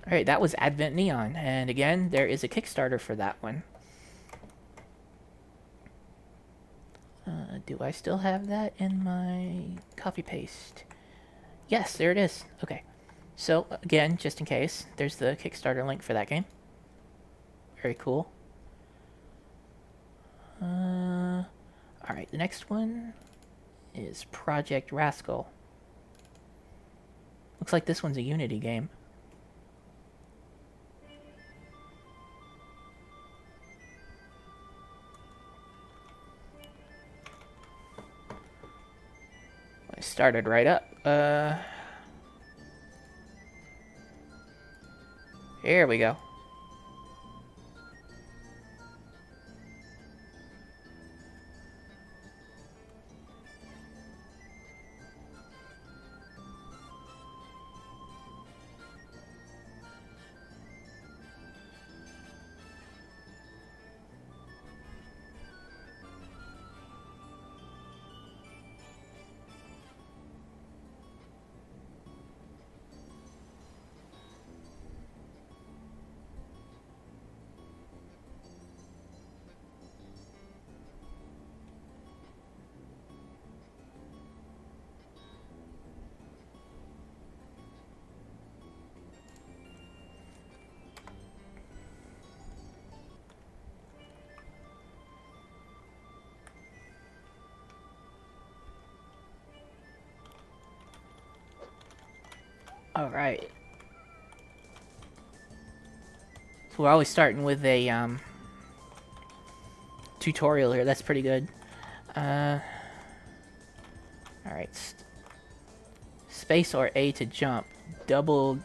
Alright, that was Advent Neon. And again, there is a Kickstarter for that one. Do I still have that in my copy paste? Yes, there it is. Okay. So, again, just in case, there's the Kickstarter link for that game. Very cool. Alright, the next one is Project Rascal. Looks like this one's a Unity game. I started right up. Here we go. Alright. So we're always starting with a tutorial here. That's pretty good. Alright. Space or A to jump. Double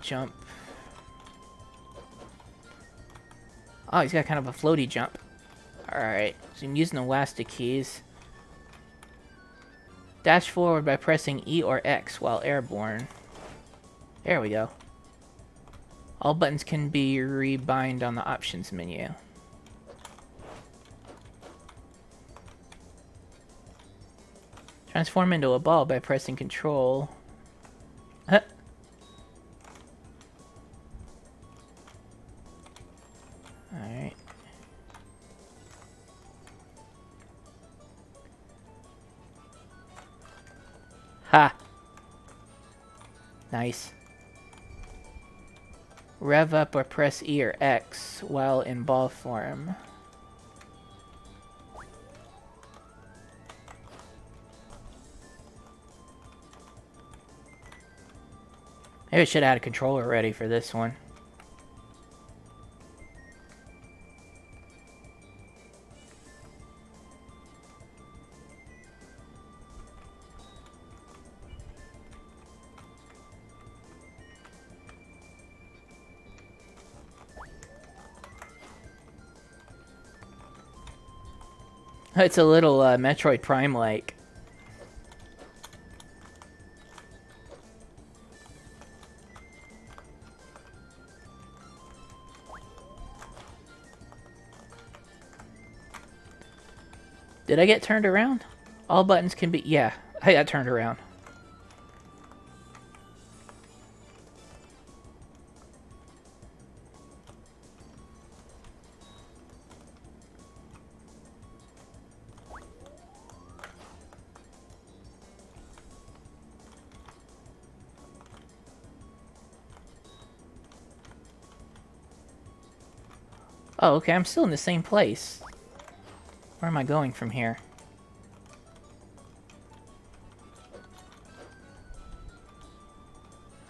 jump. Oh, he's got kind of a floaty jump. Alright. So I'm using the elastic keys. Dash forward by pressing E or X while airborne. There we go. All buttons can be rebind on the options menu. Transform into a ball by pressing Control. Huh. Alright. Ha! Nice. Rev up or press E or X while in ball form. Maybe I should have had a controller ready for this one. It's a little Metroid Prime-like. Did I get turned around? All buttons can be... Yeah, I got turned around. Oh, okay, I'm still in the same place. Where am I going from here?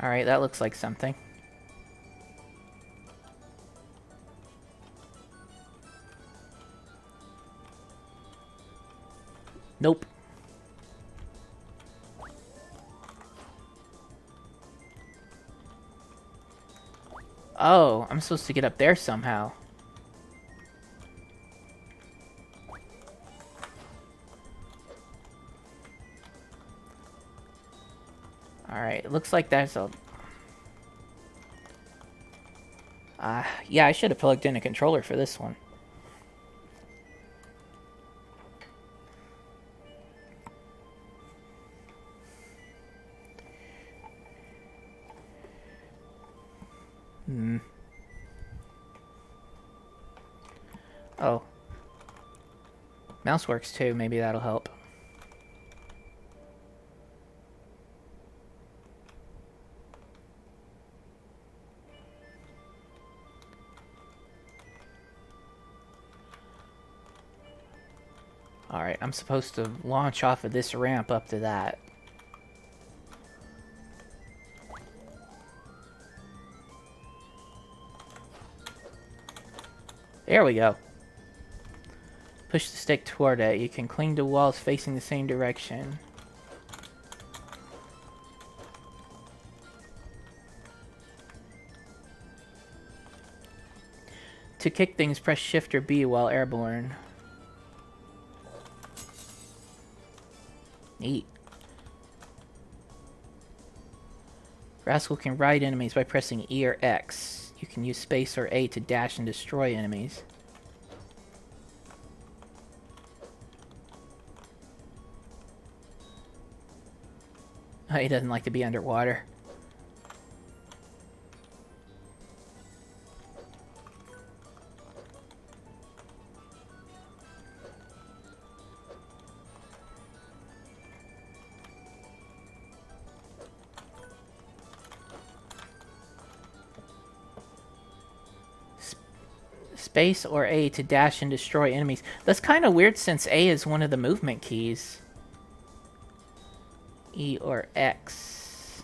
Alright, that looks like something. Nope. Oh, I'm supposed to get up there somehow. Alright, it looks like there's a... yeah, I should have plugged in a controller for this one. Oh. Mouse works too, maybe that'll help. Alright, I'm supposed to launch off of this ramp up to that. There we go. Push the stick toward it. You can cling to walls facing the same direction. To kick things, press Shift or B while airborne. Neat. Rascal can ride enemies by pressing E or X. You can use space or A to dash and destroy enemies. Oh, he doesn't like to be underwater. Space or A to dash and destroy enemies. That's kind of weird since A is one of the movement keys. E or X.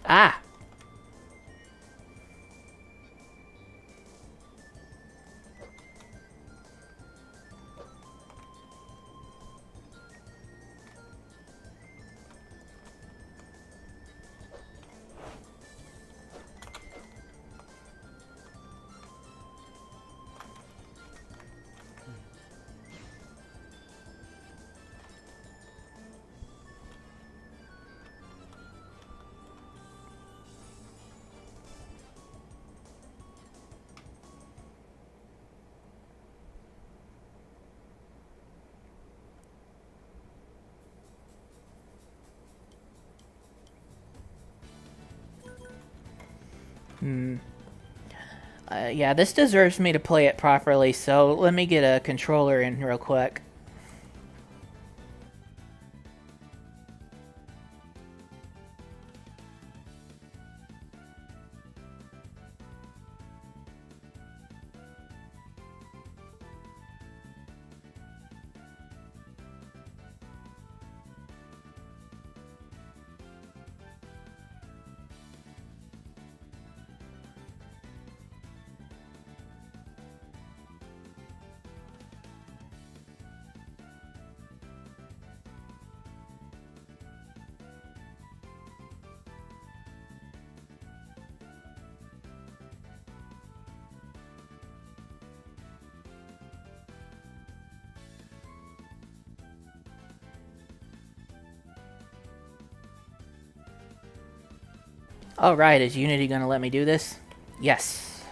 Ah! Yeah, this deserves me to play it properly, so let me get a controller in real quick. Alright, is Unity gonna let me do this? Yes.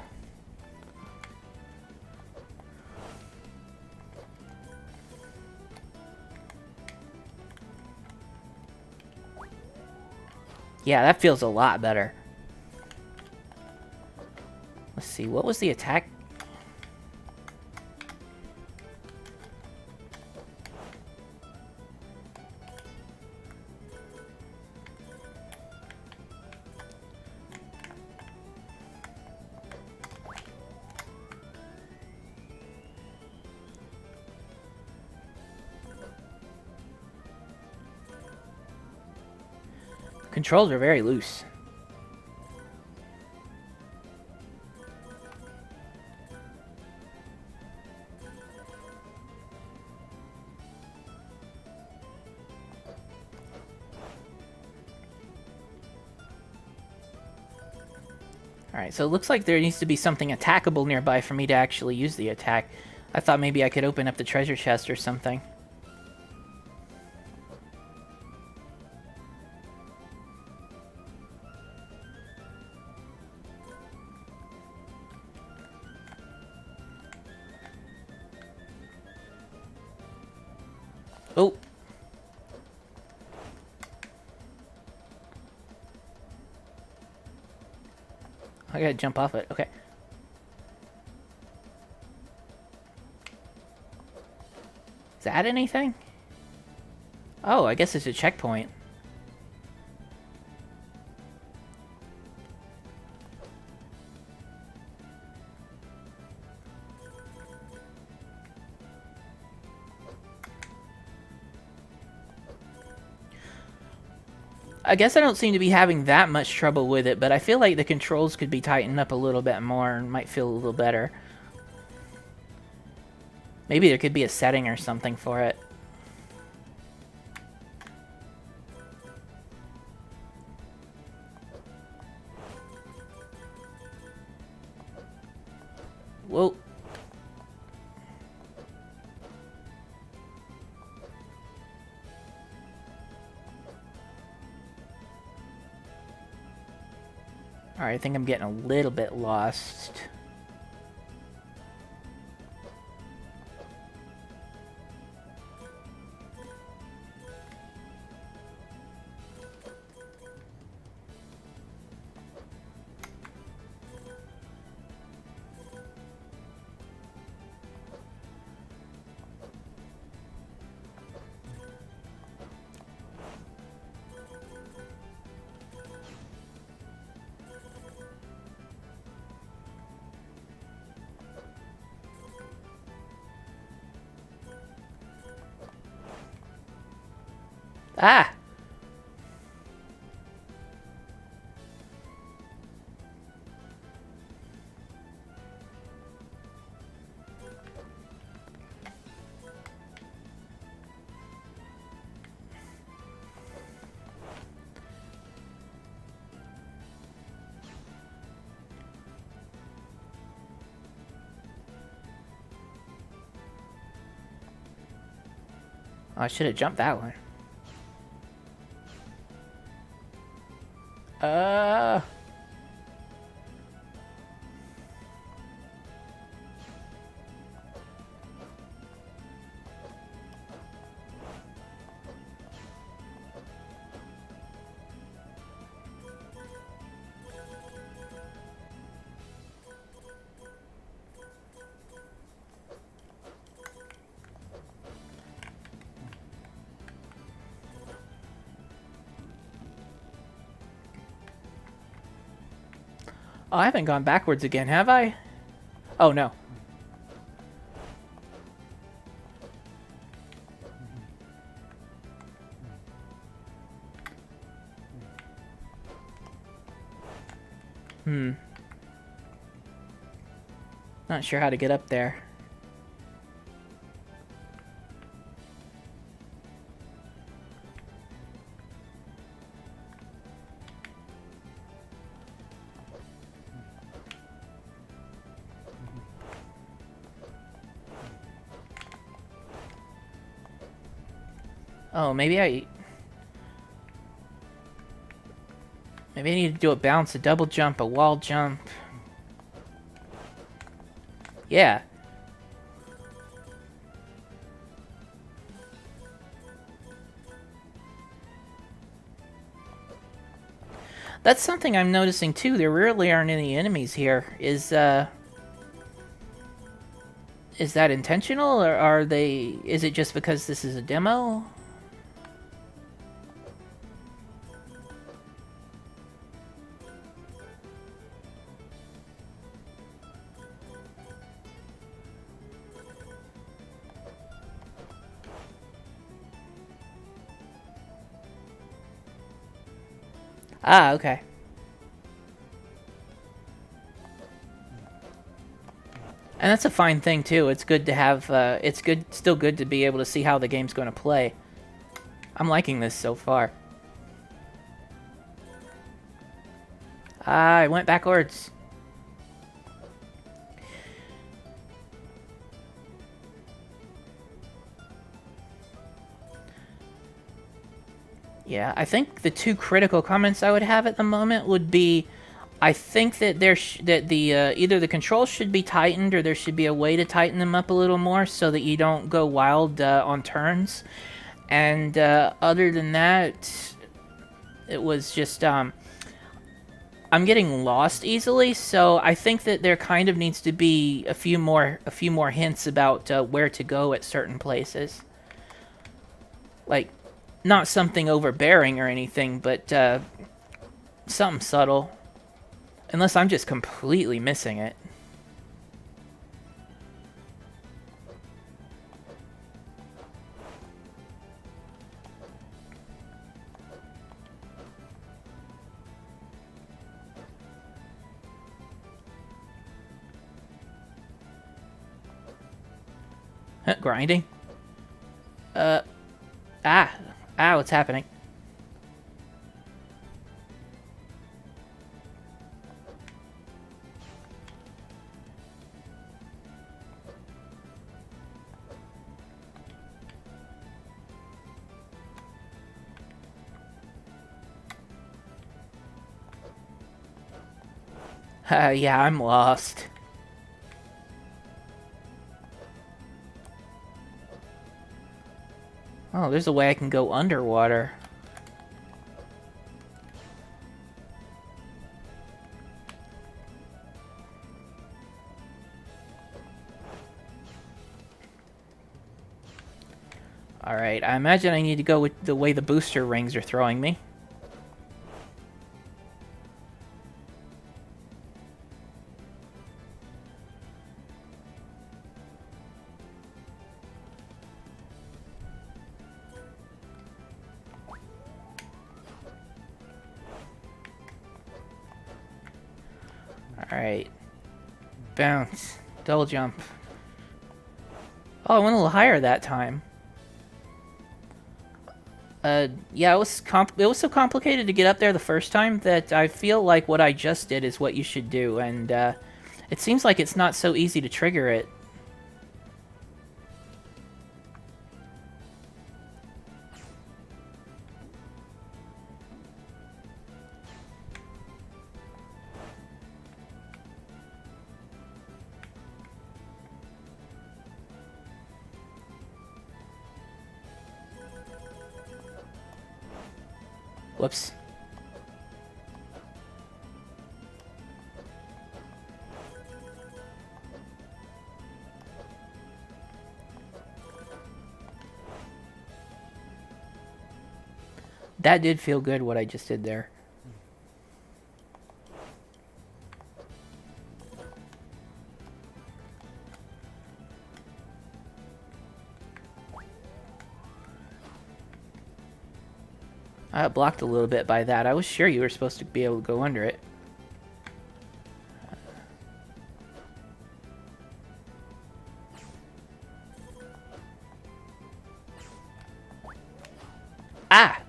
Yeah, that feels a lot better. Let's see, what was the attack? Controls are very loose. Alright, so it looks like there needs to be something attackable nearby for me to actually use the attack. I thought maybe I could open up the treasure chest or something. Oh! I gotta jump off it. Okay. Is that anything? Oh, I guess it's a checkpoint. I guess I don't seem to be having that much trouble with it, but I feel like the controls could be tightened up a little bit more and might feel a little better. Maybe there could be a setting or something for it. Whoa. Alright, I think I'm getting a little bit lost. Ah! Oh, I should have jumped that one. Oh, I haven't gone backwards again, have I? Oh, no. Not sure how to get up there. Oh, maybe I need to do a bounce, a double jump, a wall jump. Yeah. That's something I'm noticing too. There really aren't any enemies here. Is that intentional, or are they... Is it just because this is a demo? Ah, okay. And that's a fine thing too. It's good to have. It's good, still good to be able to see how the game's going to play. I'm liking this so far. Ah, I went backwards. Yeah, I think the two critical comments I would have at the moment would be, I think that that the either the controls should be tightened or there should be a way to tighten them up a little more so that you don't go wild on turns. And other than that, it was just I'm getting lost easily, so I think that there kind of needs to be a few more hints about where to go at certain places. Like, not something overbearing or anything, but something subtle. Unless I'm just completely missing it. Grinding? Uh, ah. Ah, what's happening? Yeah, I'm lost. Oh, there's a way I can go underwater. Alright, I imagine I need to go with the way the booster rings are throwing me. Alright. Bounce. Double jump. Oh, I went a little higher that time. Yeah, it was so complicated to get up there the first time that I feel like what I just did is what you should do, and it seems like it's not so easy to trigger it. Whoops. That did feel good, what I just did there. I got blocked a little bit by that. I was sure you were supposed to be able to go under it. Ah!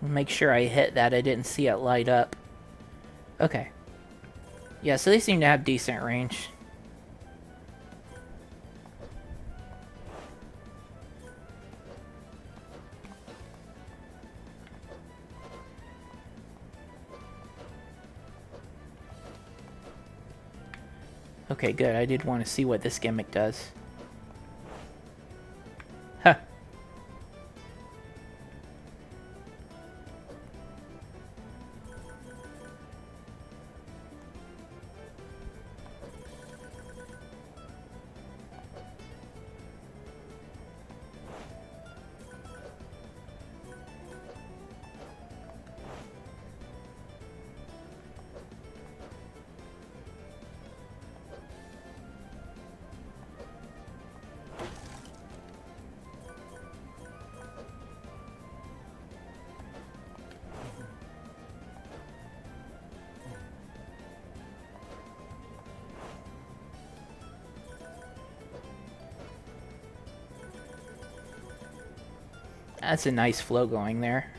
Make sure I hit that. I didn't see it light up. Okay. Yeah, so they seem to have decent range. Okay, good. I did want to see what this gimmick does. Huh. That's a nice flow going there.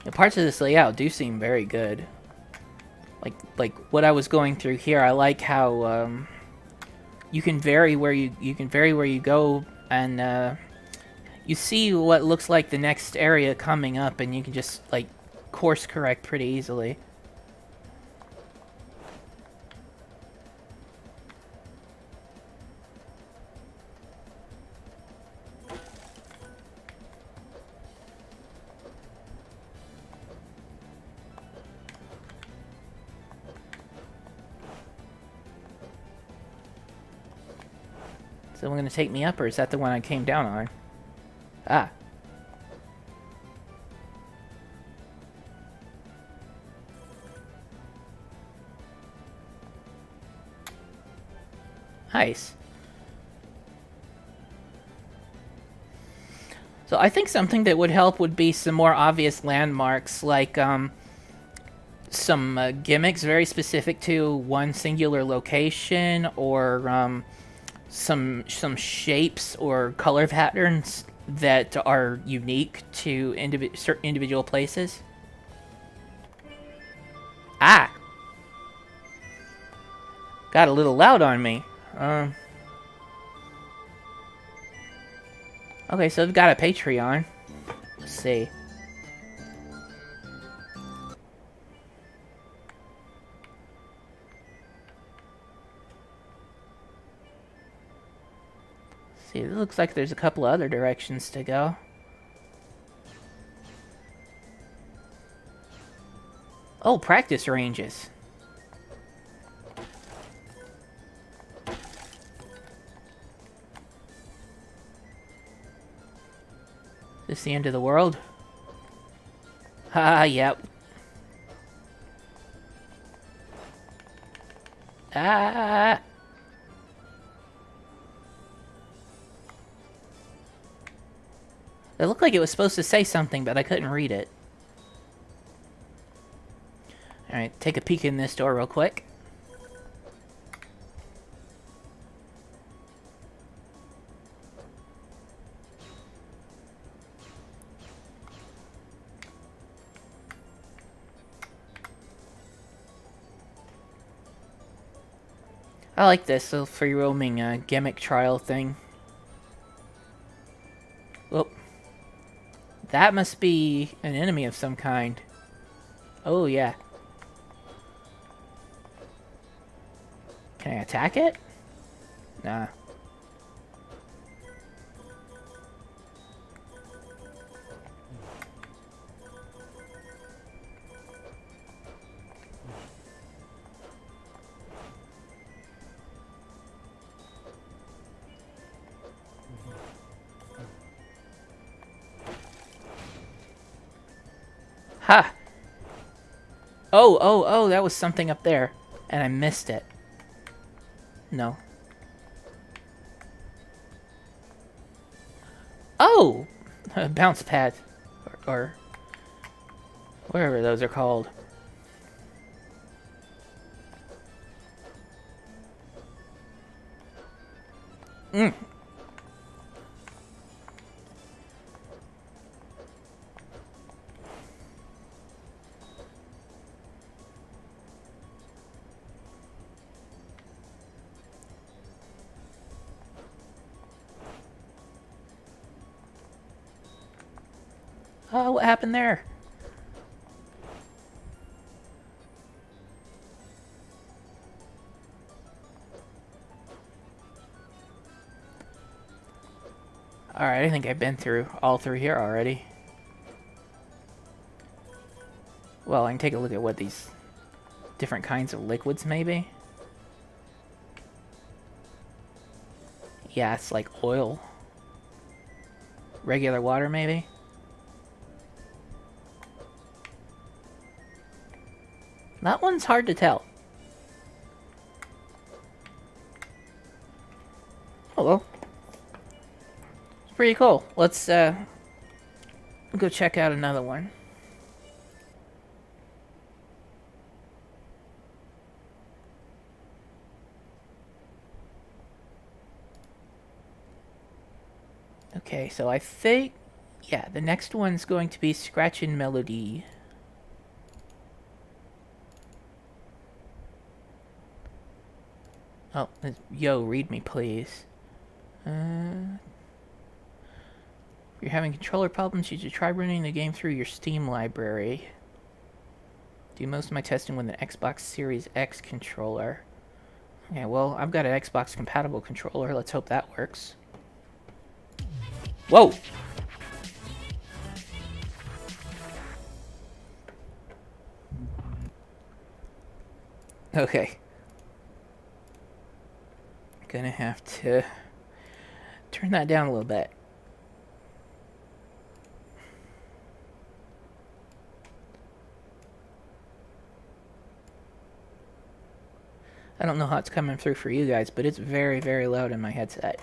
The parts of this layout do seem very good. Like what I was going through here, I like how you can vary where you go, and you see what looks like the next area coming up, and you can just like course correct pretty easily. Is that one going to take me up, or is that the one I came down on? Ah. Nice. So I think something that would help would be some more obvious landmarks, like some gimmicks very specific to one singular location, or some shapes or color patterns that are unique to certain individual places. Ah! Got a little loud on me. Okay, so I've got a Patreon. Let's see. See, it looks like there's a couple other directions to go. Oh, practice ranges. Is this the end of the world? Ah, yep. Ah! It looked like it was supposed to say something, but I couldn't read it. Alright, take a peek in this door real quick. I like this little free roaming gimmick trial thing. Well, that must be an enemy of some kind. Oh, yeah. Can I attack it? Nah. Ha! Oh, that was something up there. And I missed it. No. Oh! Bounce pad. Or whatever those are called. Mm. Oh, what happened there? Alright, I think I've been through all through here already. Well, I can take a look at what these different kinds of liquids may be. Yeah, it's like oil. Regular water, maybe? That one's hard to tell. Oh, well. It's pretty cool. Let's go check out another one. Okay, so I think, yeah, the next one's going to be Scratchin' Melody. Oh, yo, read me, please. If you're having controller problems, you should try running the game through your Steam library. Do most of my testing with an Xbox Series X controller. Okay, well, I've got an Xbox compatible controller. Let's hope that works. Whoa! Okay. Gonna have to turn that down a little bit. I don't know how it's coming through for you guys, but it's very, very loud in my headset.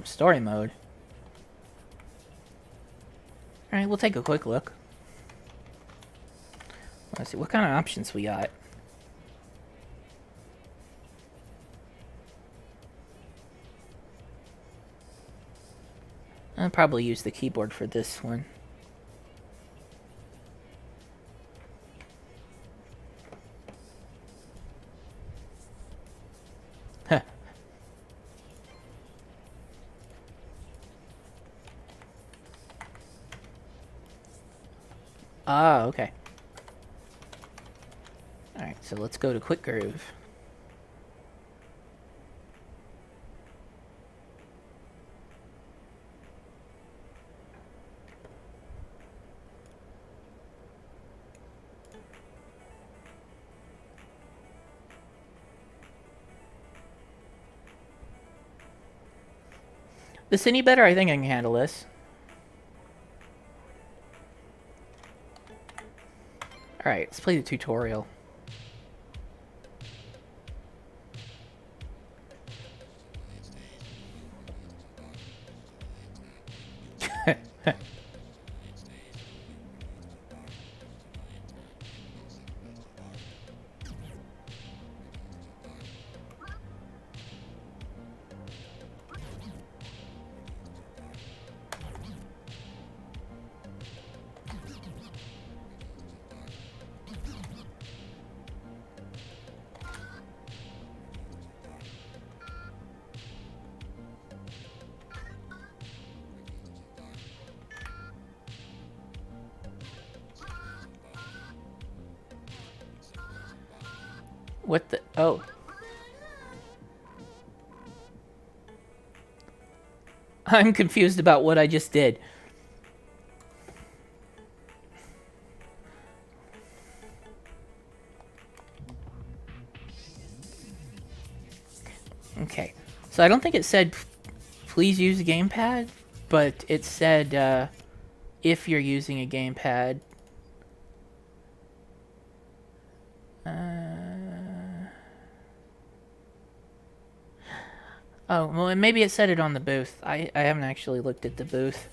Story mode. Alright, we'll take a quick look. Let's see, what kind of options we got? I'll probably use the keyboard for this one. Huh. Ah, okay. Alright, so let's go to Quick Groove. This any better? I think I can handle this. Alright, let's play the tutorial. What the? Oh. I'm confused about what I just did. Okay. So I don't think it said please use a gamepad, but it said if you're using a gamepad. Oh, well, maybe it said it on the booth. I haven't actually looked at the booth.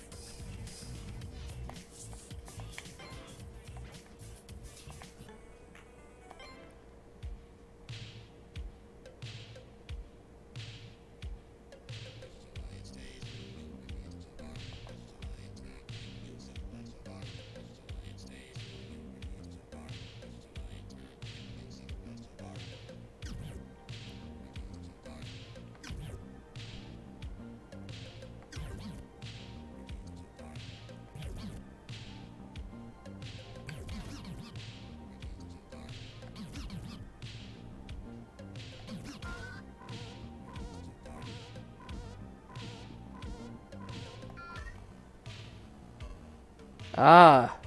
Ah.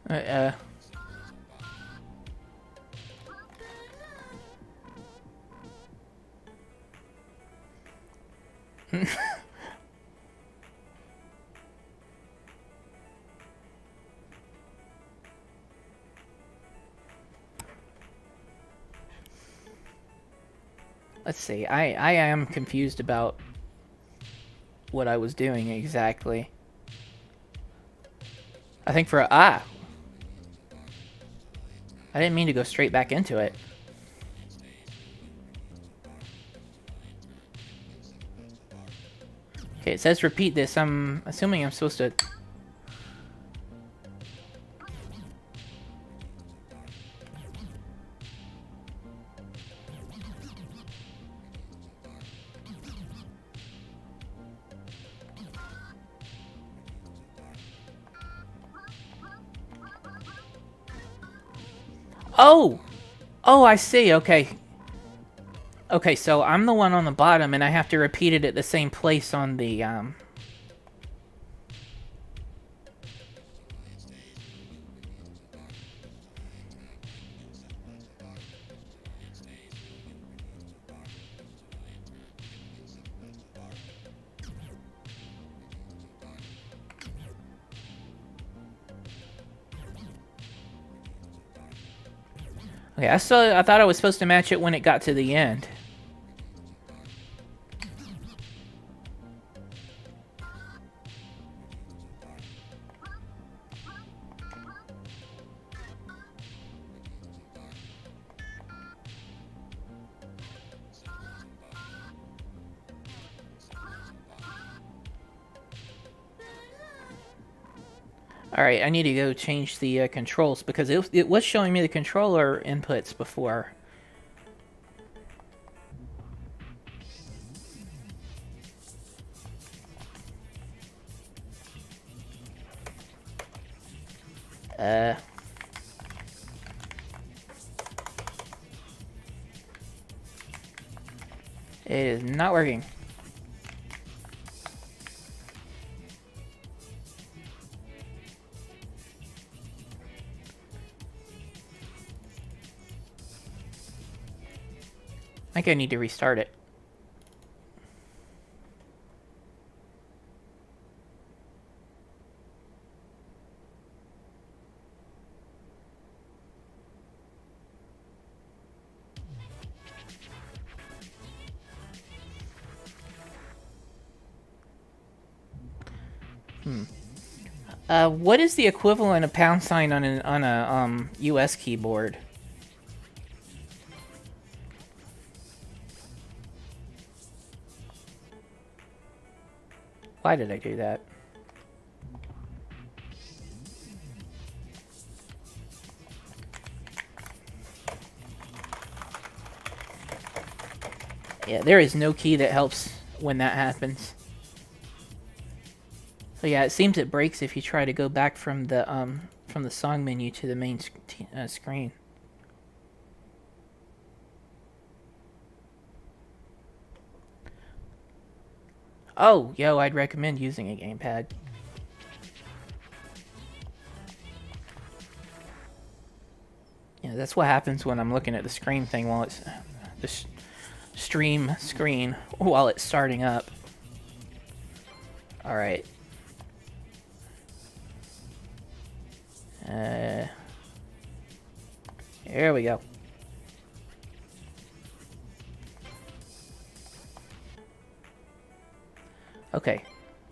Uh, let's see. I am confused about what I was doing exactly. I think for I didn't mean to go straight back into it. Okay, it says repeat this. I'm assuming I'm supposed to... Oh! Oh, I see. Okay. Okay, so I'm the one on the bottom, and I have to repeat it at the same place on the, Okay, I thought I was supposed to match it when it got to the end. Alright, I need to go change the controls, because it was showing me the controller inputs before. It is not working. I think I need to restart it. What is the equivalent of pound sign on a US keyboard? Why did I do that? Yeah, there is no key that helps when that happens. So yeah, it seems it breaks if you try to go back from the song menu to the main screen. Oh, yo, I'd recommend using a gamepad. Yeah, that's what happens when I'm looking at the screen thing while it's the stream screen while it's starting up. All right. Here we go. Okay,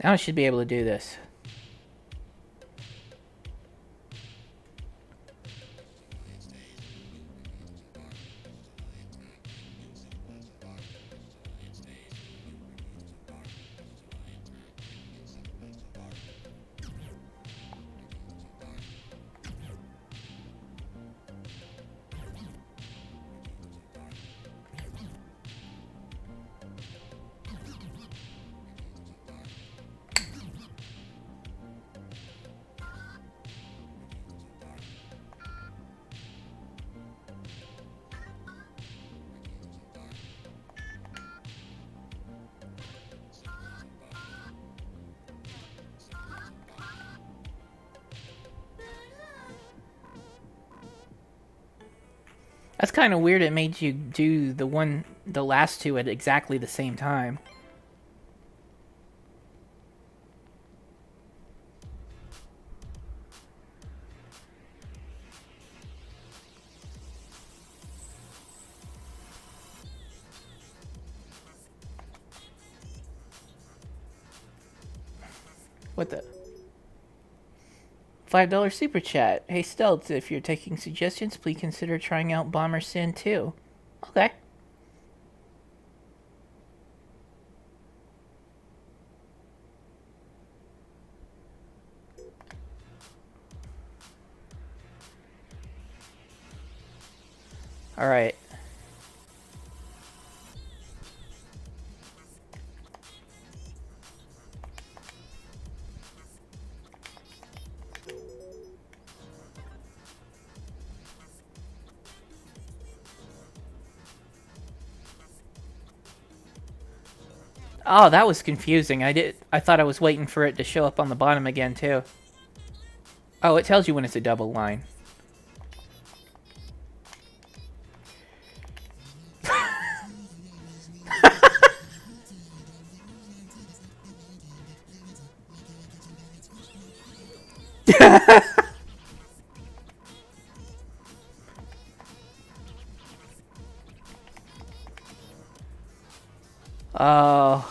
now I should be able to do this. That's kind of weird. It made you do the last two at exactly the same time. What the? $5 super chat. Hey Stealth, if you're taking suggestions, please consider trying out Bomber Sin 2. Okay. Alright. Oh, that was confusing. I thought I was waiting for it to show up on the bottom again too. Oh, it tells you when it's a double line. Oh.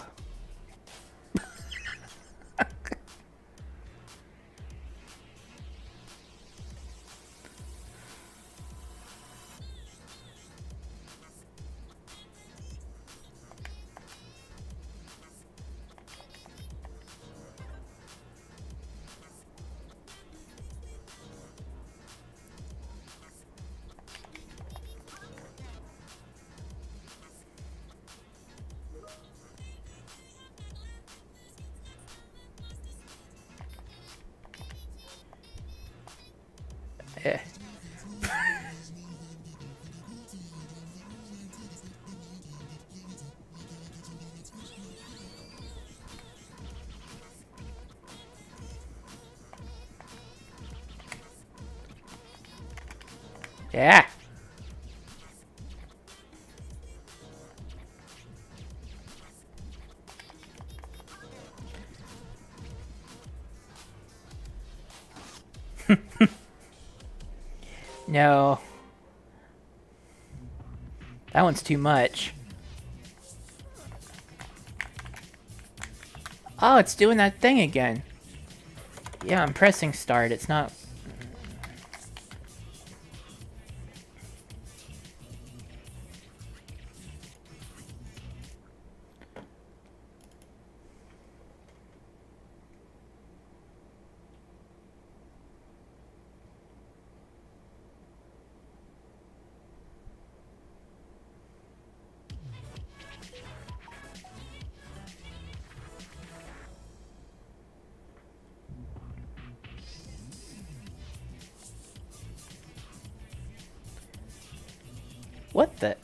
Eh. Yeah. No. That one's too much. Oh, it's doing that thing again. Yeah, I'm pressing start. It's not... What the...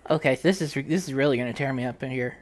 Okay, this is really gonna tear me up in here.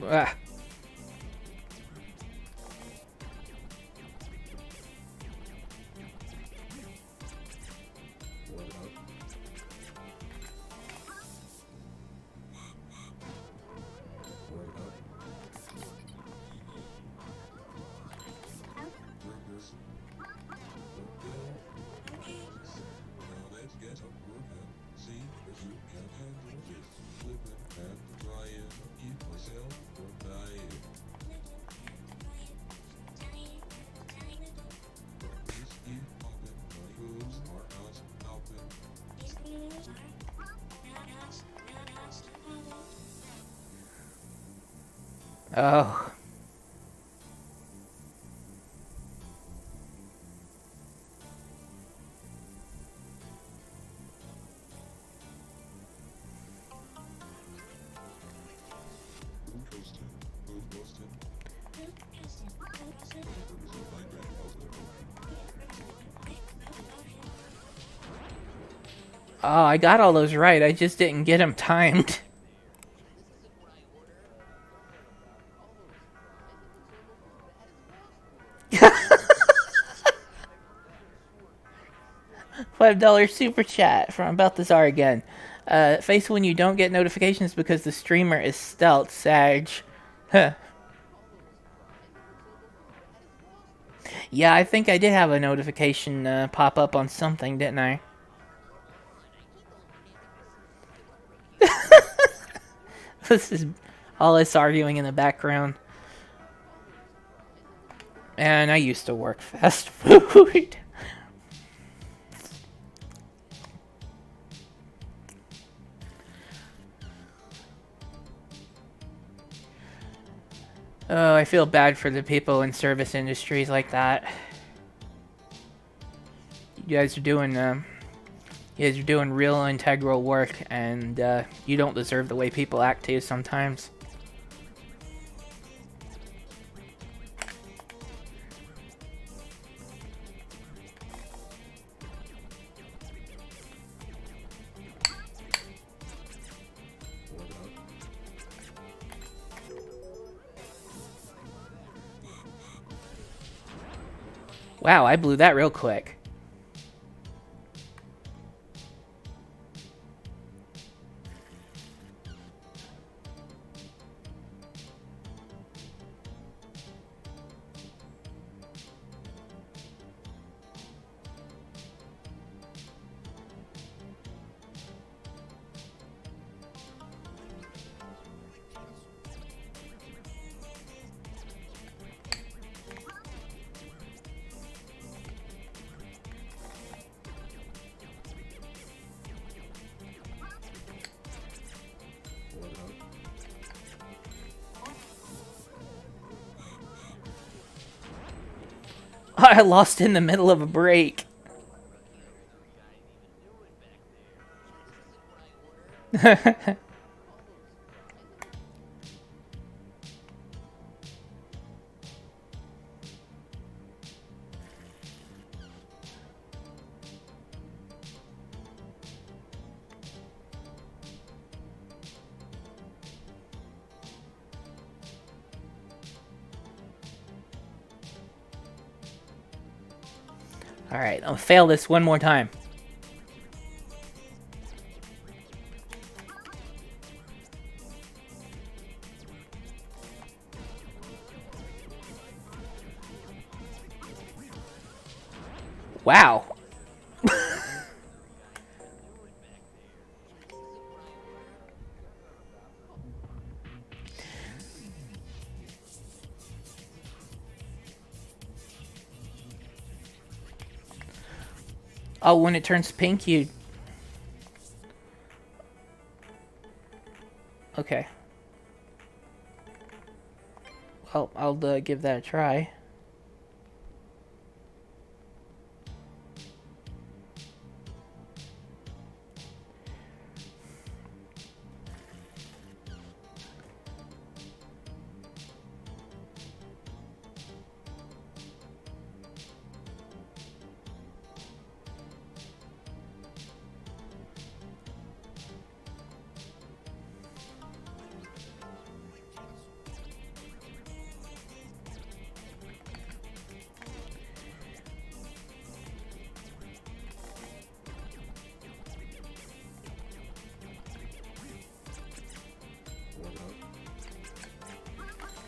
Ah. Oh. Oh, I got all those right. I just didn't get them timed. $5 super chat from Balthazar again. Face when you don't get notifications because the streamer is stealth, Sag. Huh. Yeah, I think I did have a notification pop up on something, didn't I? This is all this arguing in the background. And I used to work fast food. Oh, I feel bad for the people in service industries like that. You guys are doing, real integral work, and you don't deserve the way people act to you sometimes. Wow, I blew that real quick. I lost in the middle of a break. Alright, I'll fail this one more time. Wow. Oh, when it turns pink, you... Okay. Well, I'll give that a try.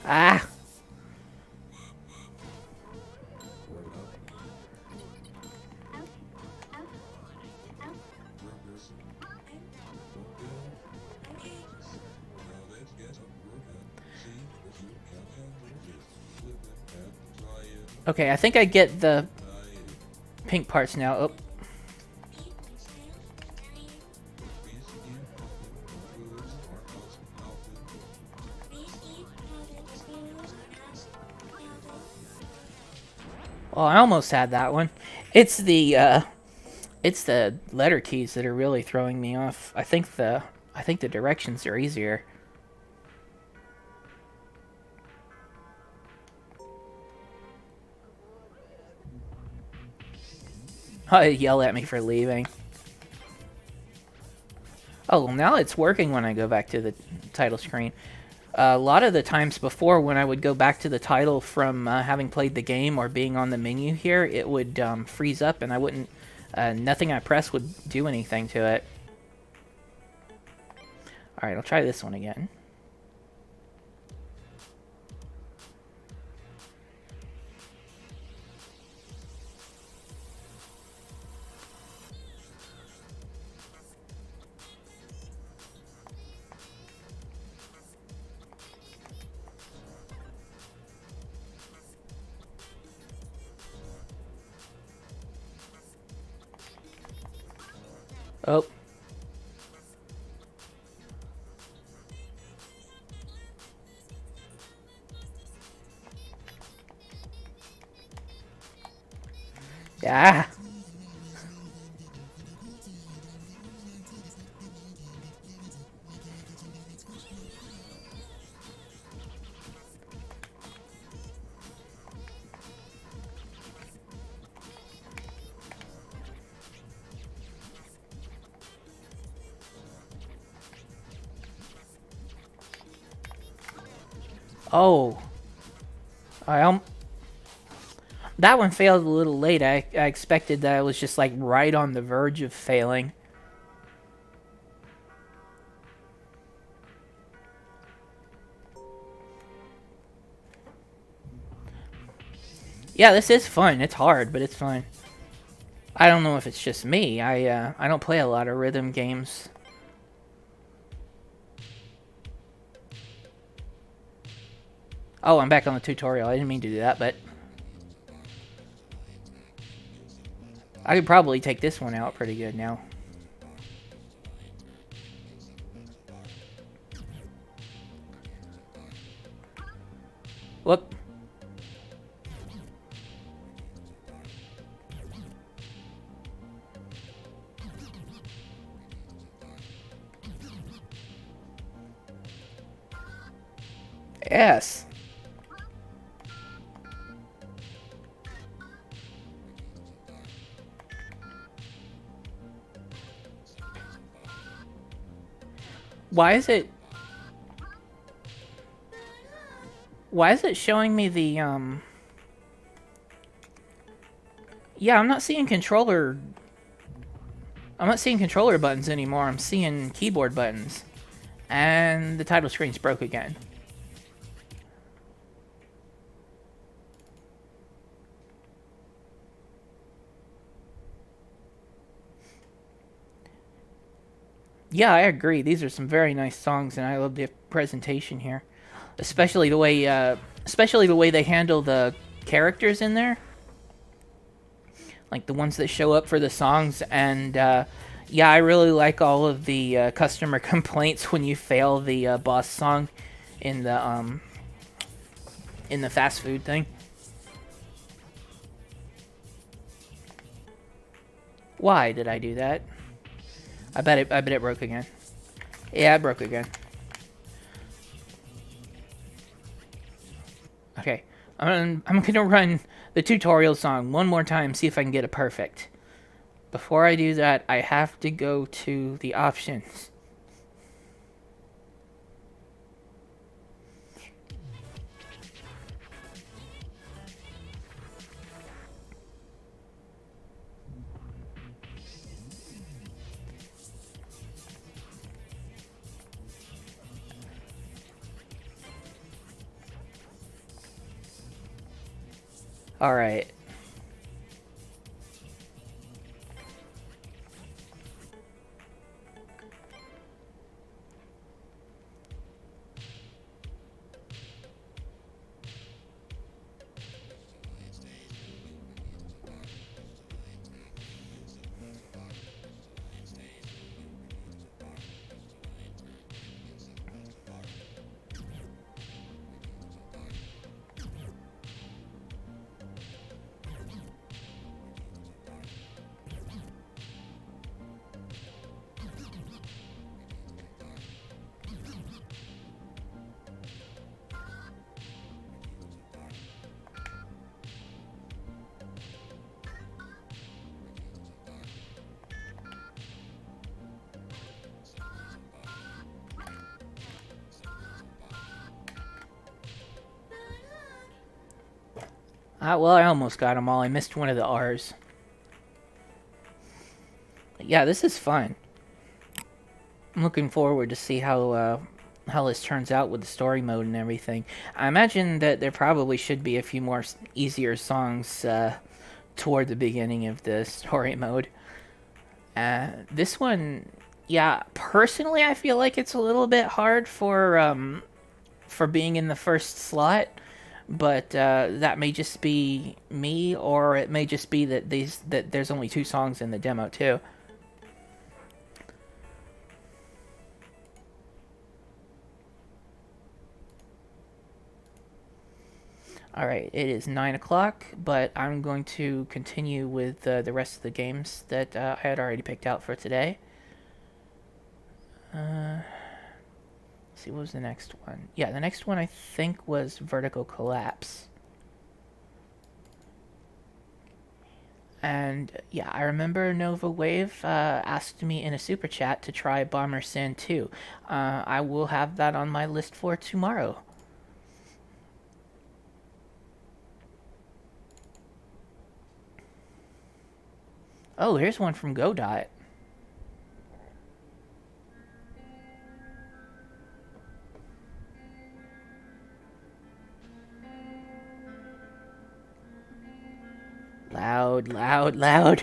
Ah! Okay, I think I get the pink parts now. Oh. Well, I almost had that one. It's the letter keys that are really throwing me off. I think the directions are easier. Yell at me for leaving. Oh, well, now it's working when I go back to the title screen. A lot of the times before, when I would go back to the title from having played the game or being on the menu here, it would freeze up and I wouldn't. Nothing I press would do anything to it. Alright, I'll try this one again. Oh. Yeah. Oh. I That one failed a little late. I expected that I was just like right on the verge of failing. Yeah, this is fun. It's hard, but it's fun. I don't know if it's just me. I don't play a lot of rhythm games. Oh, I'm back on the tutorial. I didn't mean to do that, but I could probably take this one out pretty good now. Whoop. Yes. Why is it... Why is it showing me the, Yeah, I'm not seeing controller... I'm not seeing controller buttons anymore. I'm seeing keyboard buttons. And the title screen's broke again. Yeah, I agree. These are some very nice songs, and I love the presentation here, especially the way they handle the characters in there, like the ones that show up for the songs. And yeah, I really like all of the customer complaints when you fail the boss song in the fast food thing. Why did I do that? I bet it broke again. Yeah, it broke again. Okay. I'm gonna run the tutorial song one more time, see if I can get it perfect. Before I do that, I have to go to the options. Alright. Well, I almost got them all. I missed one of the R's. Yeah, this is fun. I'm looking forward to see how this turns out with the story mode and everything. I imagine that there probably should be a few more easier songs toward the beginning of the story mode. This one, yeah, personally, I feel like it's a little bit hard for being in the first slot, but that may just be me, or it may just be that there's only 2 songs in the demo too. All right, it is 9 o'clock, but I'm going to continue with the rest of the games that I had already picked out for today. Let's see, what was the next one? Yeah, the next one I think was Vertical Collapse. And yeah, I remember Nova Wave asked me in a super chat to try Bomber Sin 2. I will have that on my list for tomorrow. Oh, here's one from Godot. Loud, loud, loud.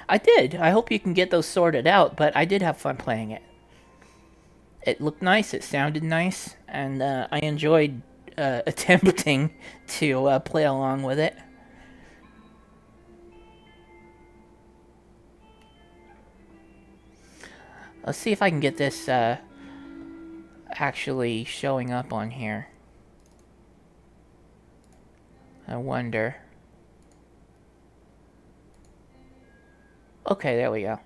I did. I hope you can get those sorted out, but I did have fun playing it. It looked nice, it sounded nice, and I enjoyed attempting to play along with it. Let's see if I can get this actually showing up on here. I wonder. Okay, there we go.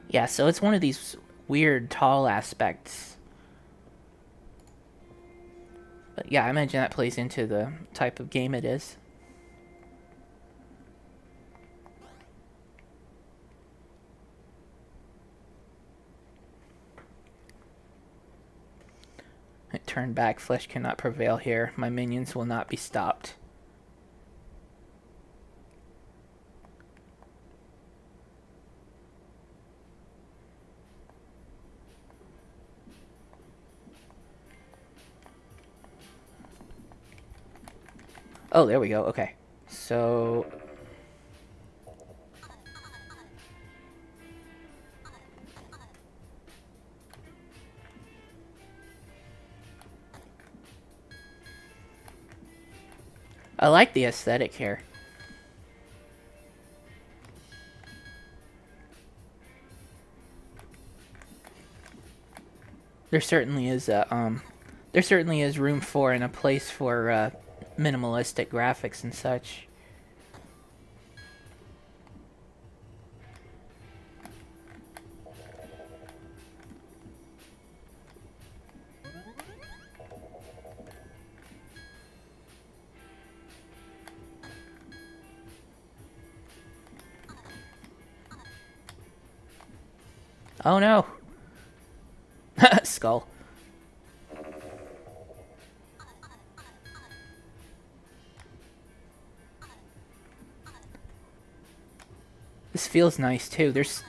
Yeah, so it's one of these weird tall aspects. But yeah, I imagine that plays into the type of game it is. Turn back, flesh cannot prevail here. My minions will not be stopped. Oh, there we go. Okay. So... I like the aesthetic here. There certainly is there certainly is room for and a place for minimalistic graphics and such. Oh no! Skull. This feels nice too. There's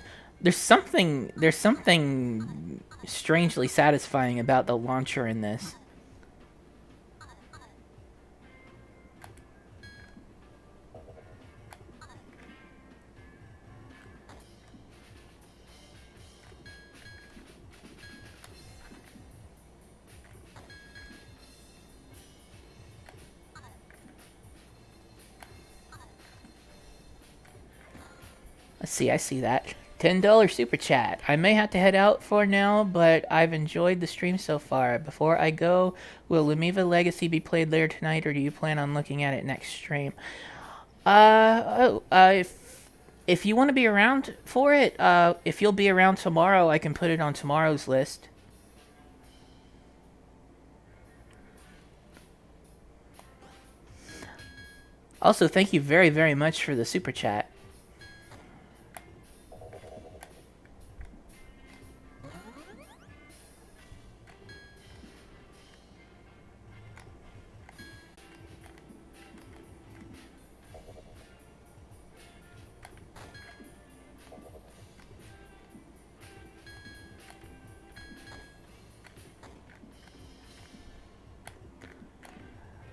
something strangely satisfying about the launcher in this. Let's see, I see that. $10 super chat. I may have to head out for now, but I've enjoyed the stream so far. Before I go, will Lumiva Legacy be played later tonight, or do you plan on looking at it next stream? If you want to be around for it, if you'll be around tomorrow, I can put it on tomorrow's list. Also, thank you very, very much for the super chat.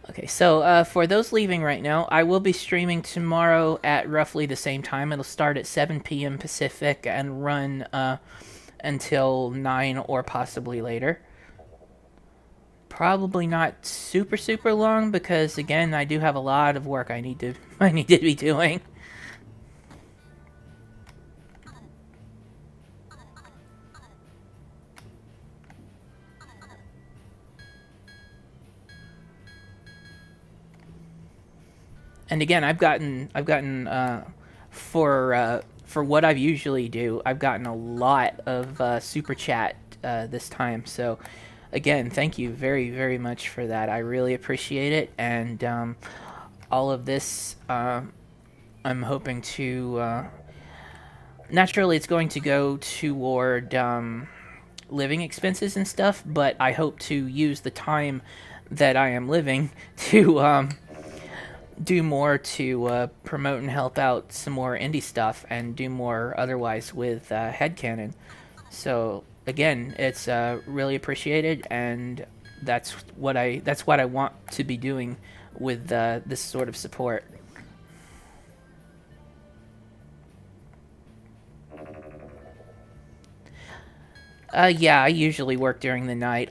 Okay, so for those leaving right now, I will be streaming tomorrow at roughly the same time. It'll start at 7 p.m. Pacific and run until 9 or possibly later. Probably not super super long because again, I do have a lot of work I need to be doing. And again, I've gotten for what I usually do, I've gotten a lot of super chat this time. So again, thank you very very much for that. I really appreciate it, and all of this, I'm hoping to. Naturally, it's going to go toward living expenses and stuff, but I hope to use the time that I am living to do more to promote and help out some more indie stuff and do more otherwise with Headcanon. So again, it's really appreciated, and that's what I want to be doing with this sort of support. Yeah, I usually work during the night.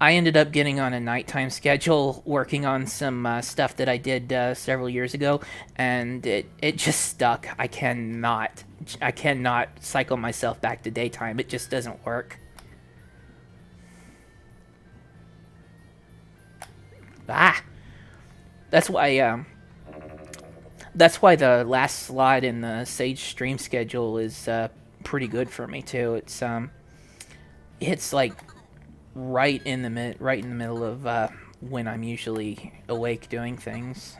I ended up getting on a nighttime schedule working on some stuff that I did several years ago, and it just stuck. I cannot cycle myself back to daytime. It just doesn't work. Ah, that's why that's why the last slot in the Sage stream schedule is pretty good for me too. It's like right in the middle of when I'm usually awake doing things.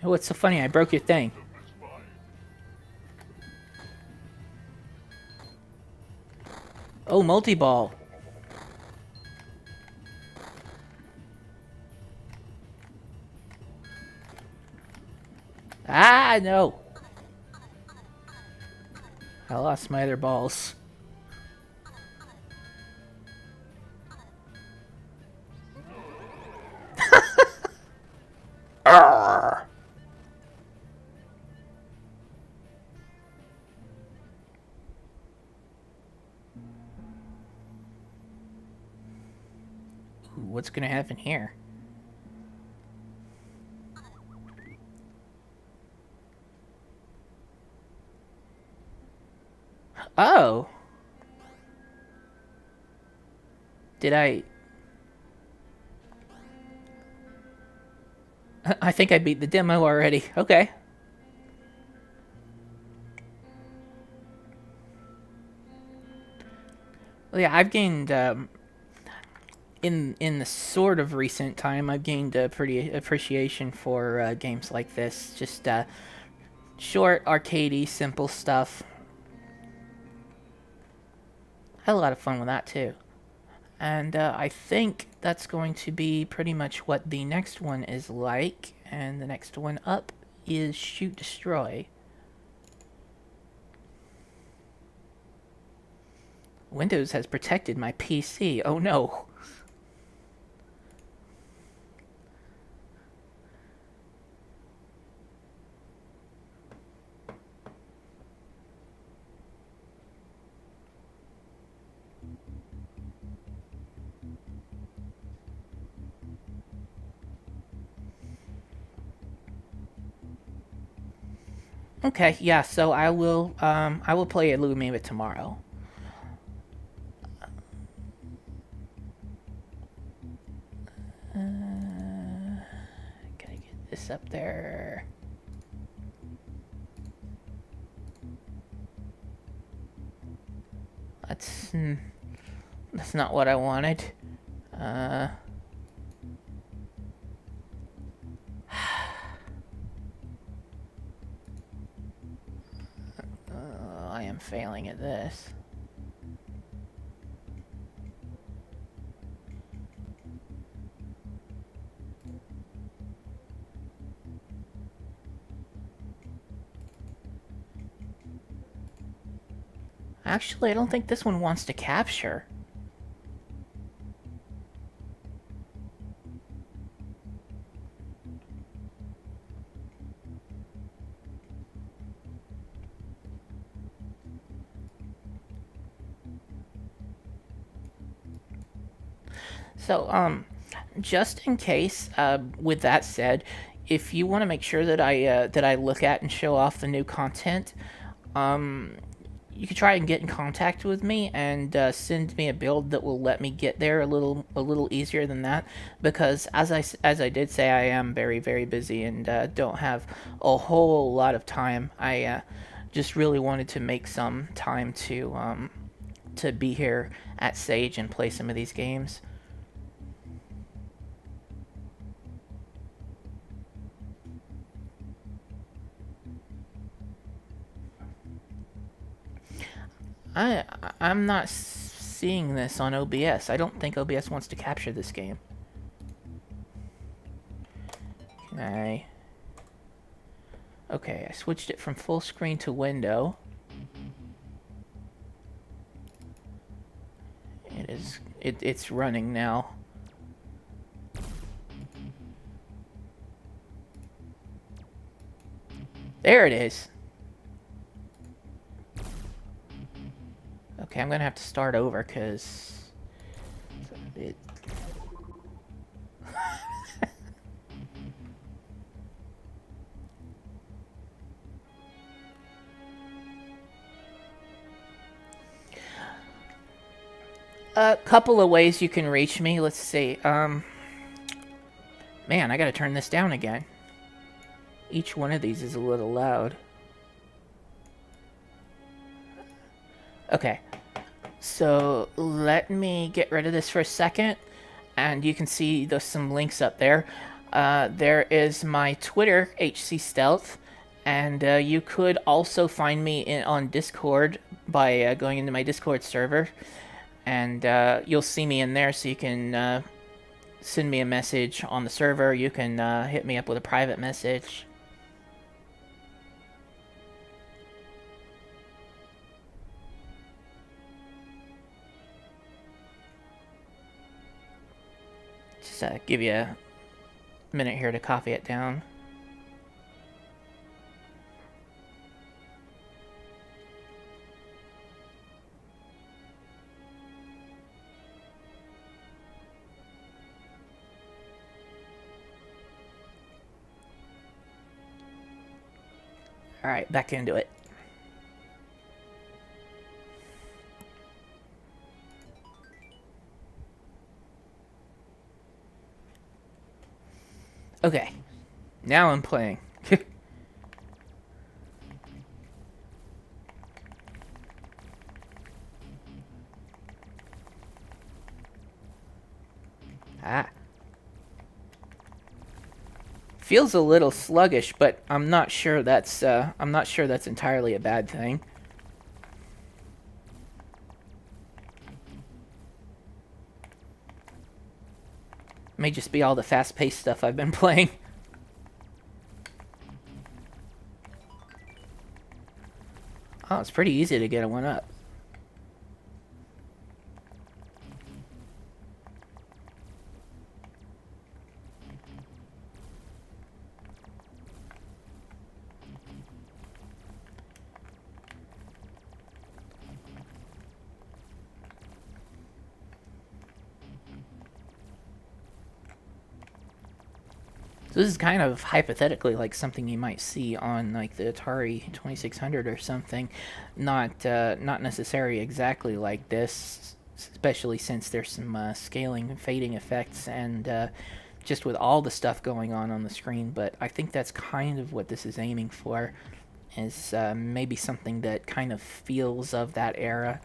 What's so funny? I broke your thing. Oh, multi-ball. Ah, no. I lost my other balls. Arrgh. Ooh, what's gonna happen here? Oh. Did I... I think I beat the demo already. Okay. Well, yeah, I've gained in the sort of recent time, I've gained a pretty appreciation for games like this. Just short, arcadey, simple stuff. Had a lot of fun with that too. And I think that's going to be pretty much what the next one is like. And the next one up is Shoot Destroy. Windows has protected my PC. Oh no. Okay, yeah. So I will play Illumina tomorrow. Gotta get this up there. That's that's not what I wanted. Uh, I am failing at this. Actually, I don't think this one wants to capture. So, just in case, with that said, if you want to make sure that I look at and show off the new content, you could try and get in contact with me and send me a build that will let me get there a little easier than that. Because as I did say, I am very busy and don't have a whole lot of time. I just really wanted to make some time to be here at Sage and play some of these games. I'm not seeing this on OBS. I don't think OBS wants to capture this game. Okay. Okay, I switched it from full screen to window. It's running now. There it is. Okay, I'm gonna have to start over because it. A couple of ways you can reach me. Let's see. Man, I gotta turn this down again. Each one of these is a little loud. Okay. So let me get rid of this for a second, and you can see there's some links up there. There is my Twitter, HC Stealth, and you could also find me on Discord by going into my Discord server, and you'll see me in there, so you can send me a message on the server. You can hit me up with a private message. Just give you a minute here to copy it down. Alright, back into it. Okay, now I'm playing. Ah. Feels a little sluggish, but I'm not sure that's entirely a bad thing. May just be all the fast-paced stuff I've been playing. Oh, it's pretty easy to get one up. So this is kind of hypothetically like something you might see on like the Atari 2600 or something, not necessarily exactly like this, especially since there's some scaling and fading effects and just with all the stuff going on the screen. But I think that's kind of what this is aiming for, is maybe something that kind of feels of that era.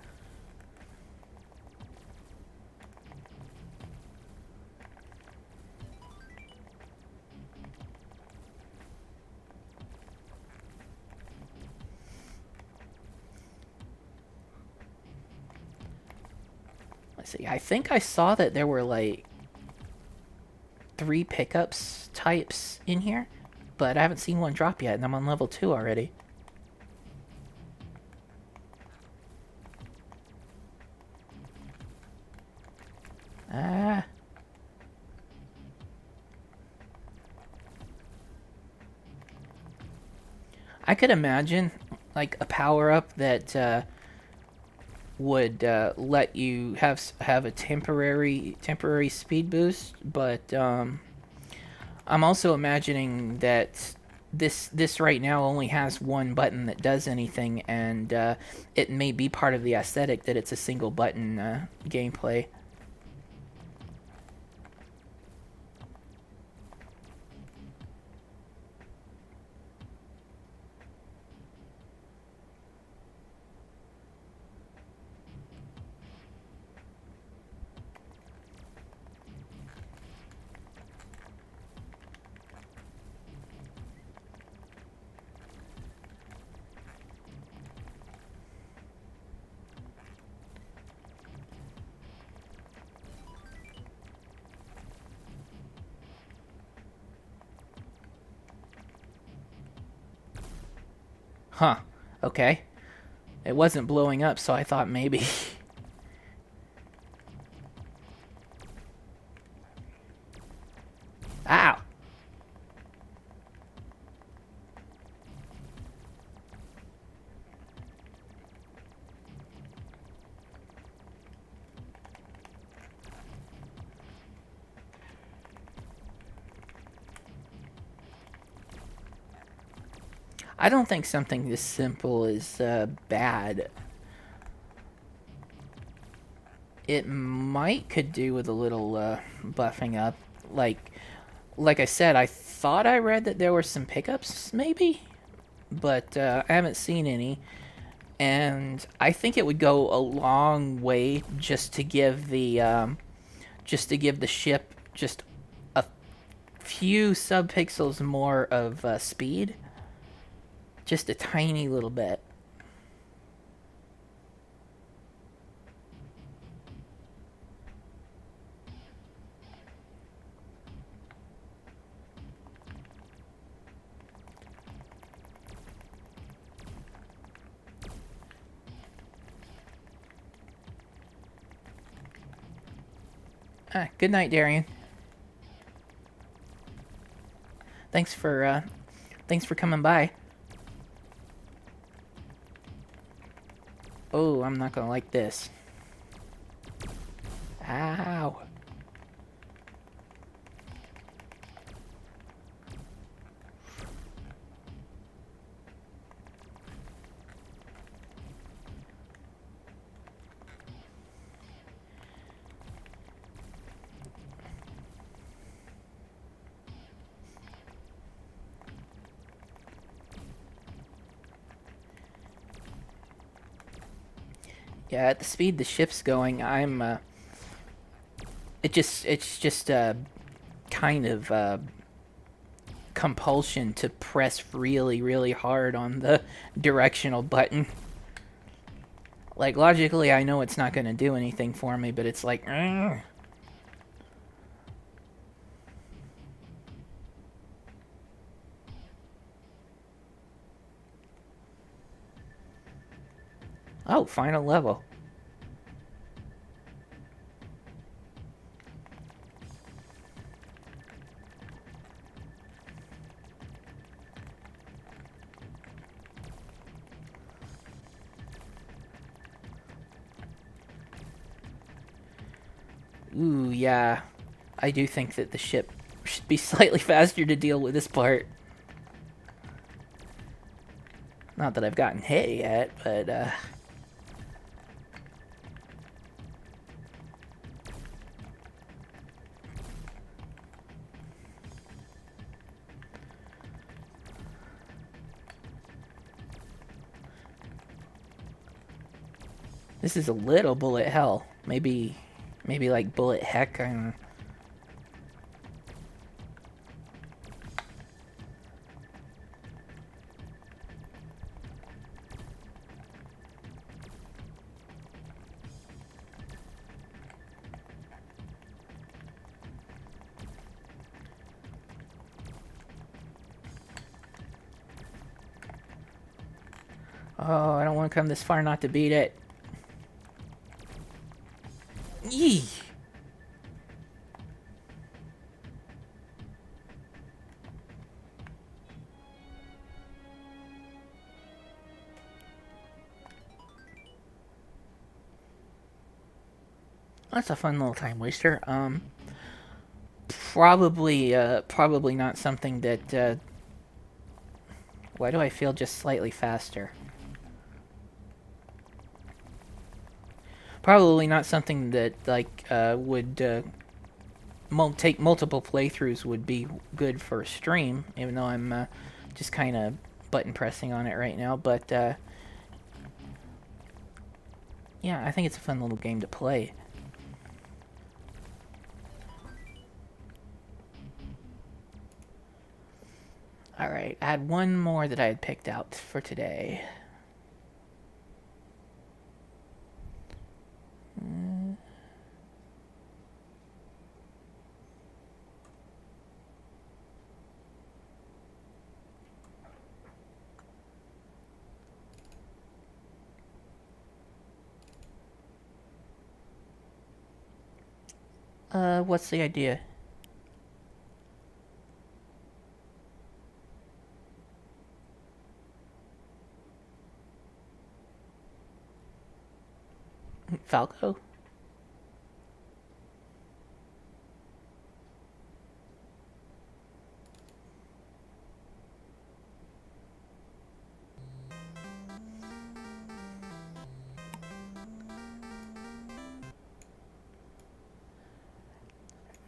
Let's see. I think I saw that there were like 3 pickups types in here, but I haven't seen one drop yet, and I'm on level 2 already. Ah. I could imagine like a power up that would let you have a temporary speed boost, but I'm also imagining that this right now only has one button that does anything, and it may be part of the aesthetic that it's a single button gameplay. Huh. Okay. It wasn't blowing up, so I thought maybe. Ow. I don't think something this simple is bad. It might could do with a little buffing up. Like I said, I thought I read that there were some pickups, maybe, but I haven't seen any. And I think it would go a long way just to give the ship just a few subpixels more of speed, just a tiny little bit. Good night, Darian. Thanks for uh, thanks for coming by. Oh, I'm not gonna like this. Ow. Yeah, at the speed the ship's going, it's just a kind of compulsion to press really, really hard on the directional button. Like, logically, I know it's not going to do anything for me, but it's like, "Ugh." Oh, final level. Ooh, yeah. I do think that the should be slightly faster to deal with this part. Not that I've gotten hit yet, but this is a little bullet hell. Maybe like bullet heck. I don't know. Oh, I don't want to come this far not to beat it. Yee! That's a fun little time waster. Probably not something that, why do I feel just slightly faster? Probably not something that, like, would, take multiple playthroughs would be good for a stream, even though I'm, just kind of button pressing on it right now, but, yeah, I think it's a fun little game to play. Alright, I had one more that I had picked out for today. What's the idea? Falco?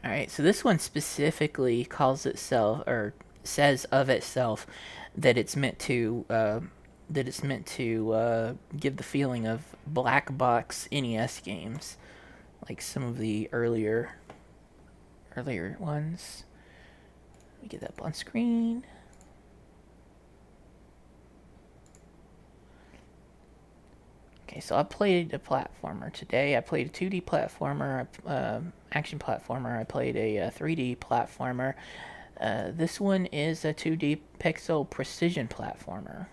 Alright, so this one specifically calls itself, or says of itself, that it's meant to, give the feeling of black box NES games, like some of the earlier ones. Let me get that up on screen. Okay, so I played a platformer today. I played a 2D platformer, action platformer. I played a 3D platformer. This one is a 2D pixel precision platformer.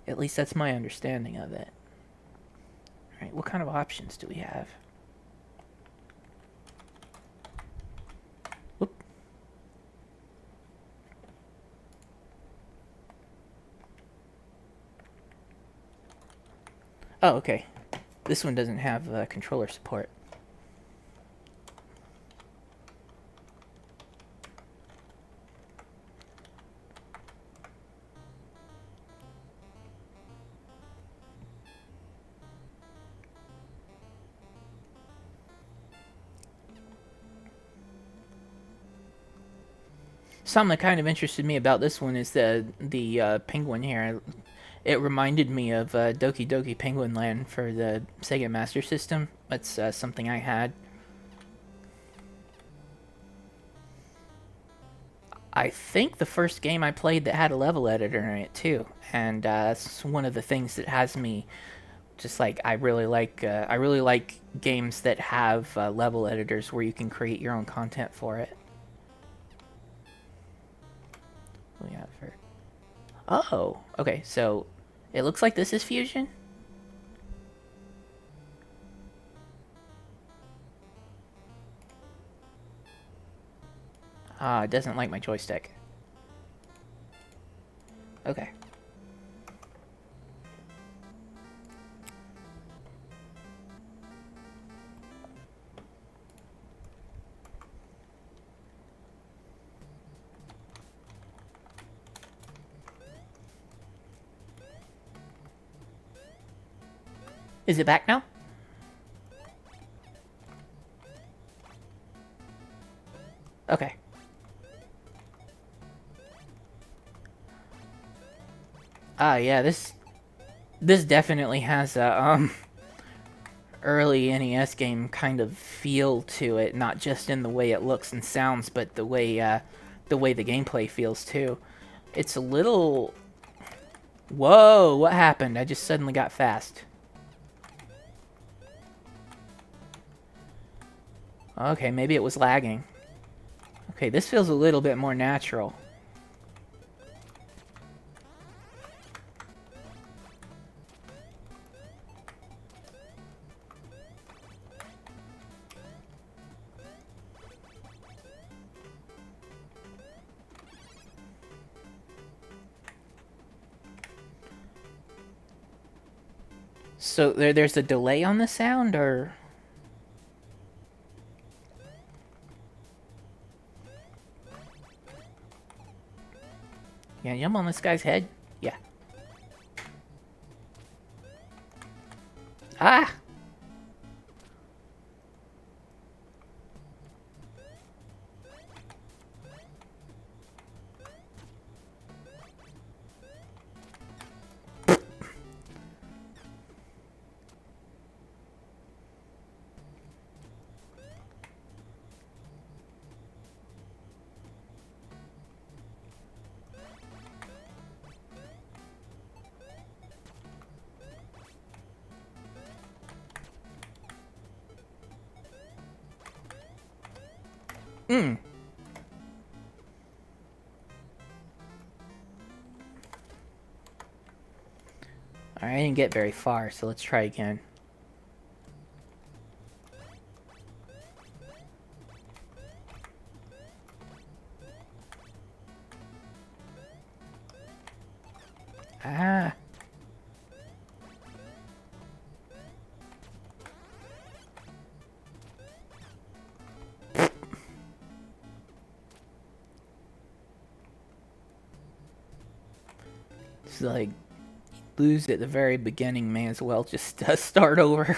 At least that's my understanding of it. Alright, what kind of options do we have? Whoop. Oh, okay. This one doesn't have controller support. Something that kind of interested me about this one is the penguin here. It reminded me of Doki Doki Penguin Land for the Sega Master System. That's something I had. I think the first game I played that had a level editor in it too, and that's one of the things that has me just like I really like games that have level editors where you can create your own content for it. What do we have for? Oh, okay. So it looks like this is Fusion. Ah, it doesn't like my joystick. Okay. Is it back now? Okay. Yeah, this definitely has a early NES game kind of feel to it, not just in the way it looks and sounds, but the way the gameplay feels too. It's a little. Whoa! What happened? I just suddenly got fast. Okay, maybe it was lagging. Okay, this feels a little bit more natural. So there's a delay on the sound, or yeah, yum on this guy's head. Yeah. Ah. Hmm. Alright, I didn't get very far, so let's try again. Ah. It's like lose at the very beginning, may as well just start over.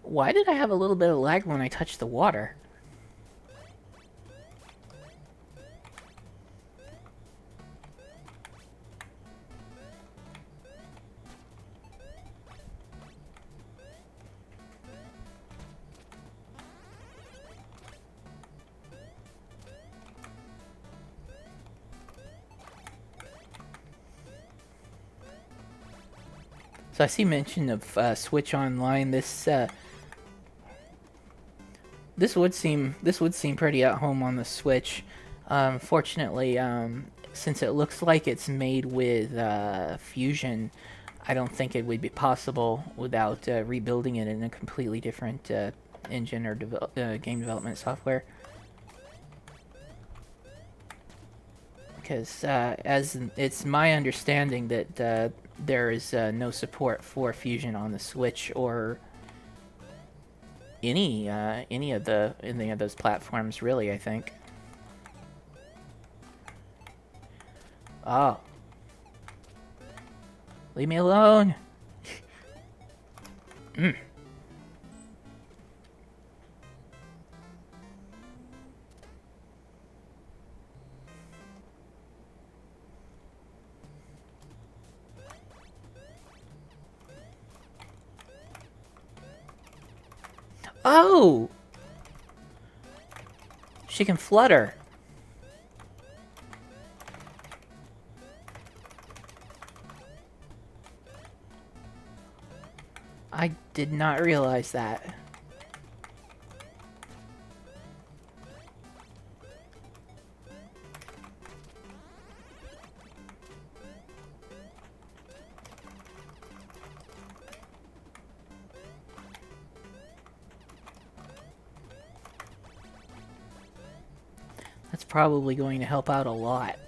Why did I have a little bit of lag when I touched the water? So I see mention of Switch Online. This would seem pretty at home on the Switch. Fortunately, since it looks like it's made with Fusion, I don't think it would be possible without rebuilding it in a completely different engine or game development software. Because as it's my understanding that there is no support for Fusion on the Switch or any of those platforms, really. I think. Oh, leave me alone. Mm. Oh, she can flutter. I did not realize that. That's probably going to help out a lot.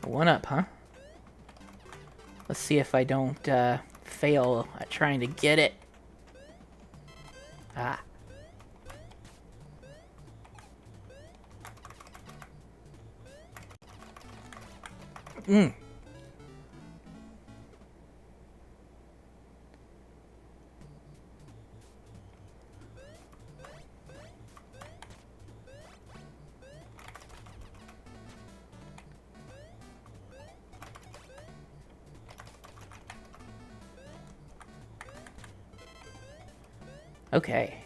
One up, huh? Let's see if I don't fail at trying to get it. Ah. Mm. Okay.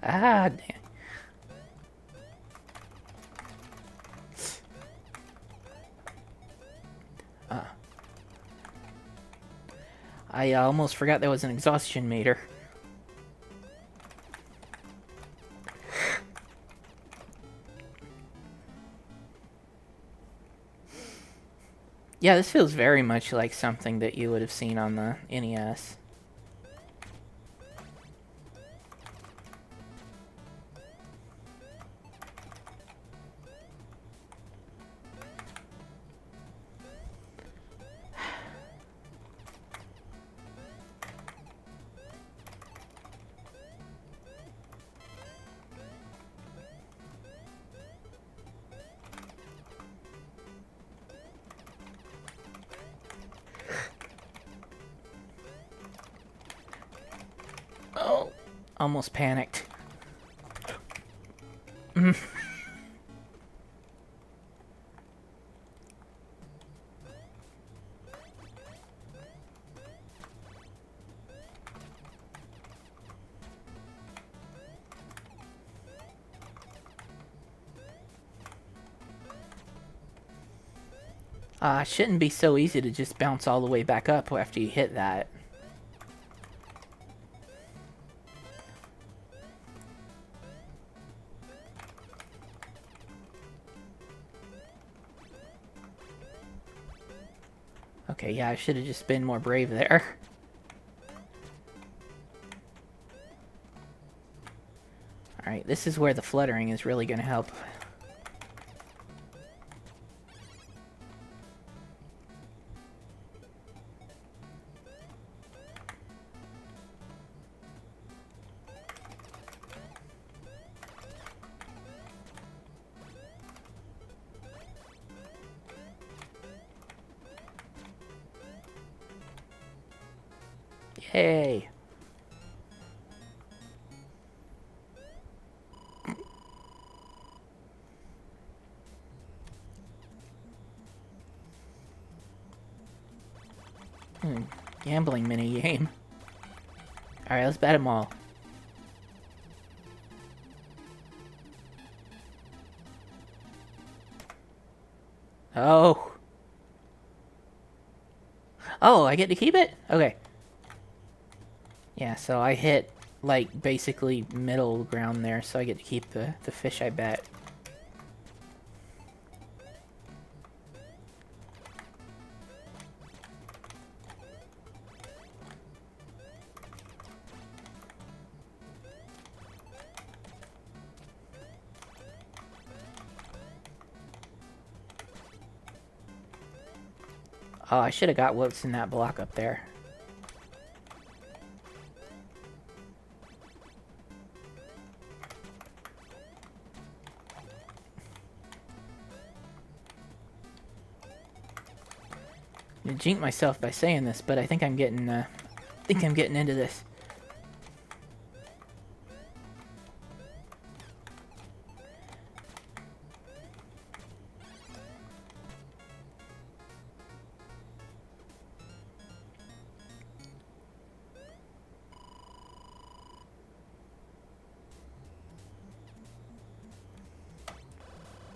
Ah, damn. I almost forgot there was an exhaustion meter. Yeah, this feels very much like something that you would have seen on the NES. Oh, almost panicked. Shouldn't be so easy to just bounce all the way back up after you hit that. Okay, yeah, I should have just been more brave there. Alright, this is where the fluttering is really going to help. Yay! Gambling mini game. Alright, let's bet them all. Oh. Oh, I get to keep it? Okay. Yeah, so I hit, like, basically middle ground there, so I get to keep the fish, I bet. Oh, I should have got what's in that block up there. I jinxed myself by saying this, but I think I'm getting into this.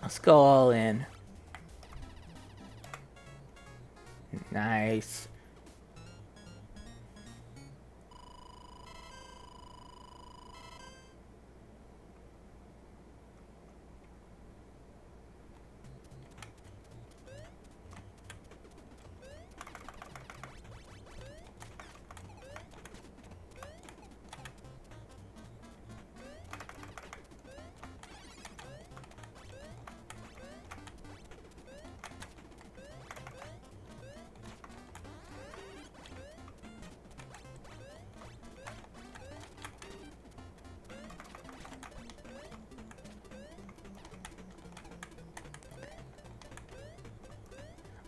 Let's go all in. Nice.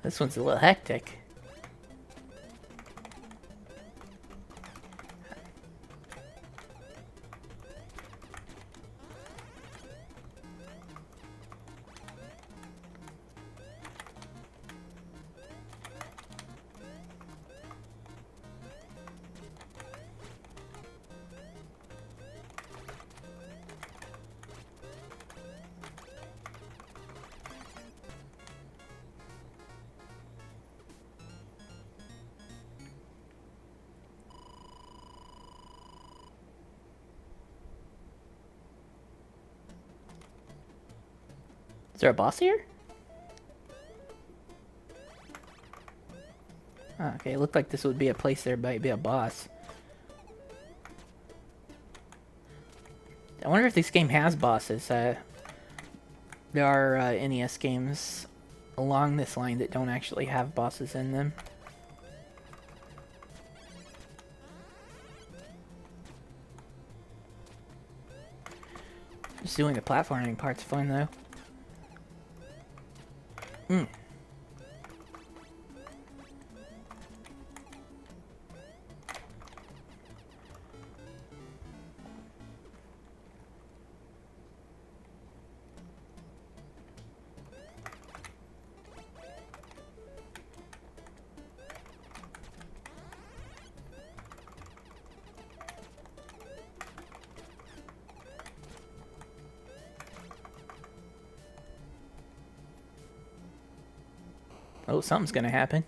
This one's a little hectic. Is there a boss here? Oh, okay, it looked like this would be a place there might be a boss. I wonder if this game has bosses. There are NES games along this line that don't actually have bosses in them. Just doing the platforming part's fun though. Oh, something's gonna happen.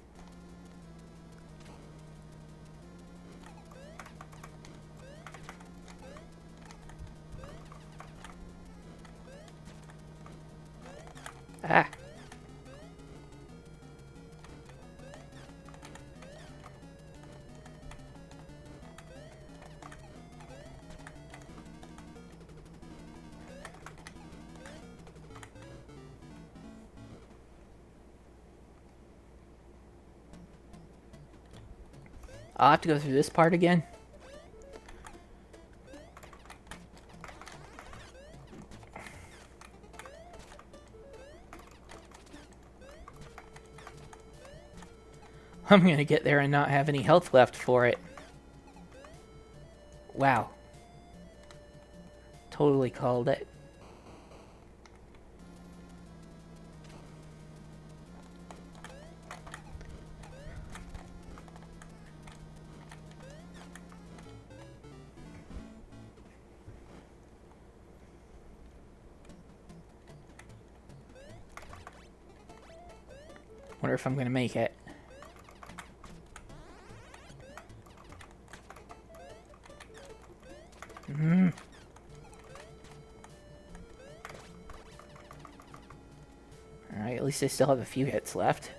Ah. I'll have to go through this part again. I'm gonna get there and not have any health left for it. Wow. Totally called it. Wonder if I'm gonna make it. Alright, at least I still have a few hits left.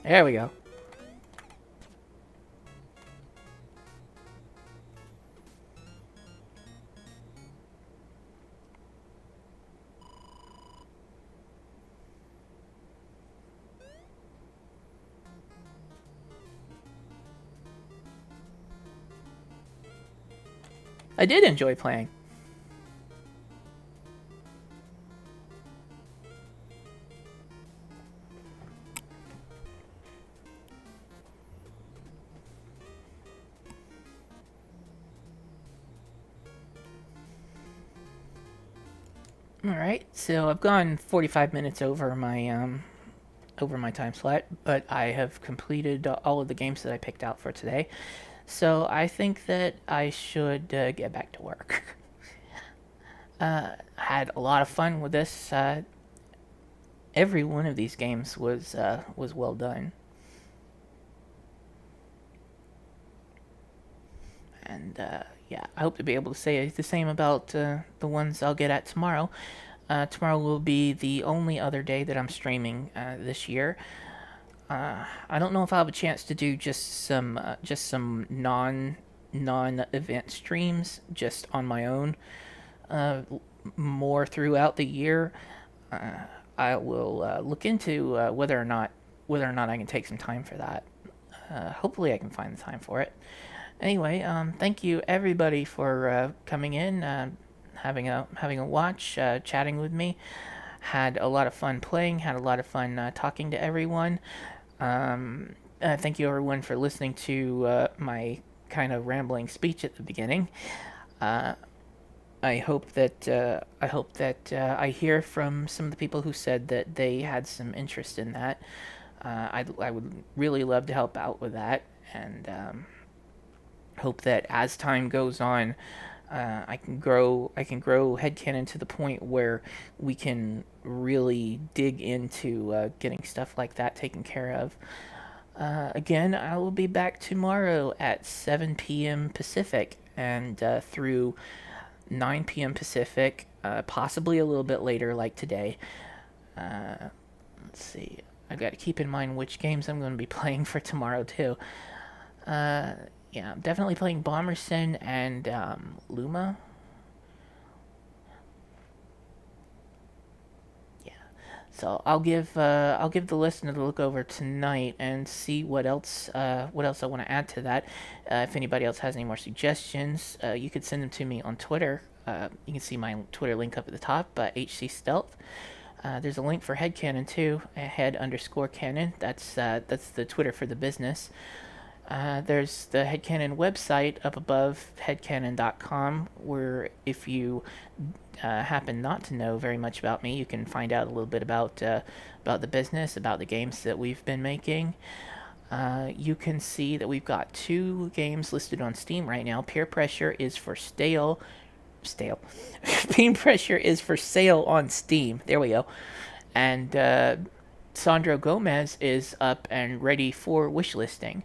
There we go. I did enjoy playing. All right, so I've gone 45 minutes over my time slot, but I have completed all of the games that I picked out for today. So I think that I should get back to work. Had a lot of fun with this. Every one of these games was well done, and yeah, I hope to be able to say the same about the ones I'll get at tomorrow. Tomorrow will be the only other day that I'm streaming this year. I don't know if I'll have a chance to do just some non event streams just on my own uh, more throughout the year. I will look into whether or not I can take some time for that. Hopefully, I can find the time for it. Anyway, thank you everybody for coming in, having a watch, chatting with me. Had a lot of fun playing. Had a lot of fun talking to everyone. Thank you everyone for listening to my kind of rambling speech at the beginning. Uh, I hope that I hear from some of the people who said that they had some interest in that. I would really love to help out with that, and hope that as time goes on, I can grow headcanon to the point where we can really dig into getting stuff like that taken care of. Again, I will be back tomorrow at 7 p.m. Pacific and through 9 p.m. Pacific, possibly a little bit later, like today. Let's see. I've got to keep in mind which games I'm going to be playing for tomorrow, too. Uh, yeah, I'm definitely playing Bomberson and Luma. Yeah. So I'll give the listener to look over tonight and see what else I want to add to that. If anybody else has any more suggestions, you could send them to me on Twitter. You can see my Twitter link up at the top, HC Stealth. There's a link for Headcanon too, head underscore canon. That's the Twitter for the business. There's the Headcanon website up above, headcanon.com, where if you happen not to know very much about me, you can find out a little bit about the business, about the games that we've been making. You can see that we've got two games listed on Steam right now. Peer Pressure is for stale. Peer Pressure is for sale on Steam. There we go. And Sandro Gomez is up and ready for wishlisting.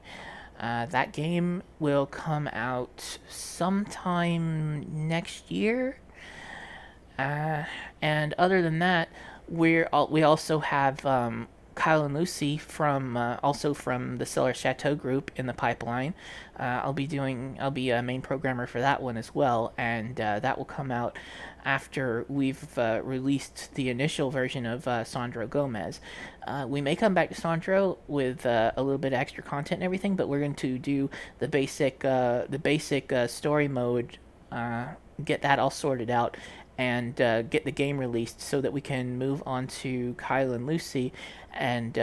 That game will come out sometime next year. And other than that, we also have Kyle and Lucy from also from the Cellar Chateau group in the pipeline. I'll be a main programmer for that one as well, and that will come out after we've released the initial version of Sandro Gomez. We may come back to Sandro with a little bit of extra content and everything, but we're going to do the basic story mode, get that all sorted out, and get the game released so that we can move on to Kyle and Lucy and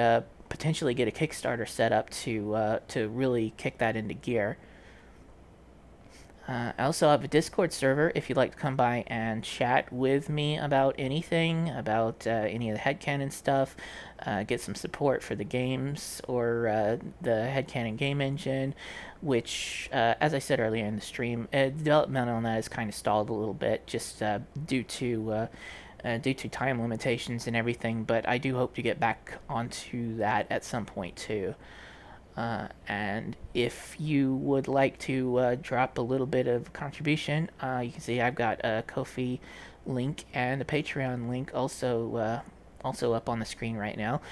potentially get a Kickstarter set up to really kick that into gear. I also have a Discord server if you'd like to come by and chat with me about anything, about any of the headcanon stuff, get some support for the games or the headcanon game engine, which, as I said earlier in the stream, development on that is kind of stalled a little bit just due to time limitations and everything, but I do hope to get back onto that at some point too. And if you would like to drop a little bit of contribution, you can see I've got a Ko-fi link and a Patreon link also up on the screen right now.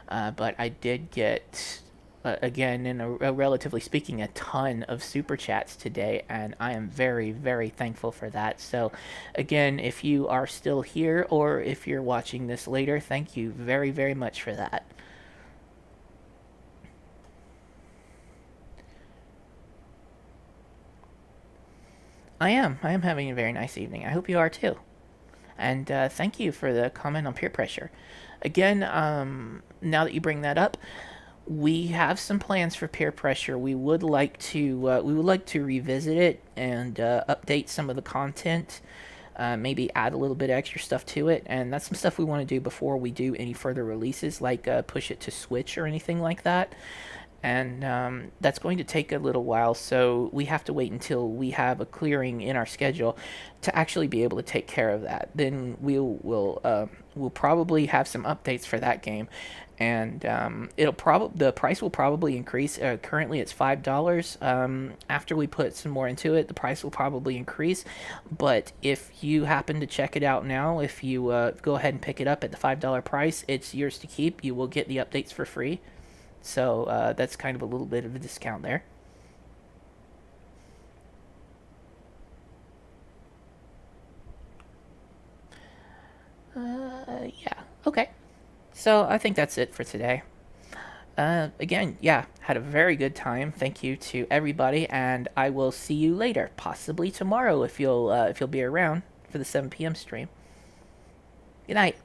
But I did get again, in a relatively speaking, a ton of super chats today, and I am very, very thankful for that. So, again, if you are still here or if you're watching this later, thank you very, very much for that. I am. I am having a very nice evening. I hope you are too. And thank you for the comment on peer pressure. Again, now that you bring that up, we have some plans for peer pressure. We would like to revisit it and update some of the content maybe add a little bit of extra stuff to it, and that's some stuff we want to do before we do any further releases, like push it to Switch or anything like that. And that's going to take a little while, so we have to wait until we have a clearing in our schedule to actually be able to take care of that. Then we'll probably have some updates for that game, and the price will probably increase. Currently, it's $5. After we put some more into it, the price will probably increase. But if you happen to check it out now, if you go ahead and pick it up at the $5 price, it's yours to keep. You will get the updates for free. So that's kind of a little bit of a discount there. Yeah. Okay. So I think that's it for today. Again, yeah, had a very good time. Thank you to everybody, and I will see you later, possibly tomorrow if you'll be around for the 7 p.m. stream. Good night.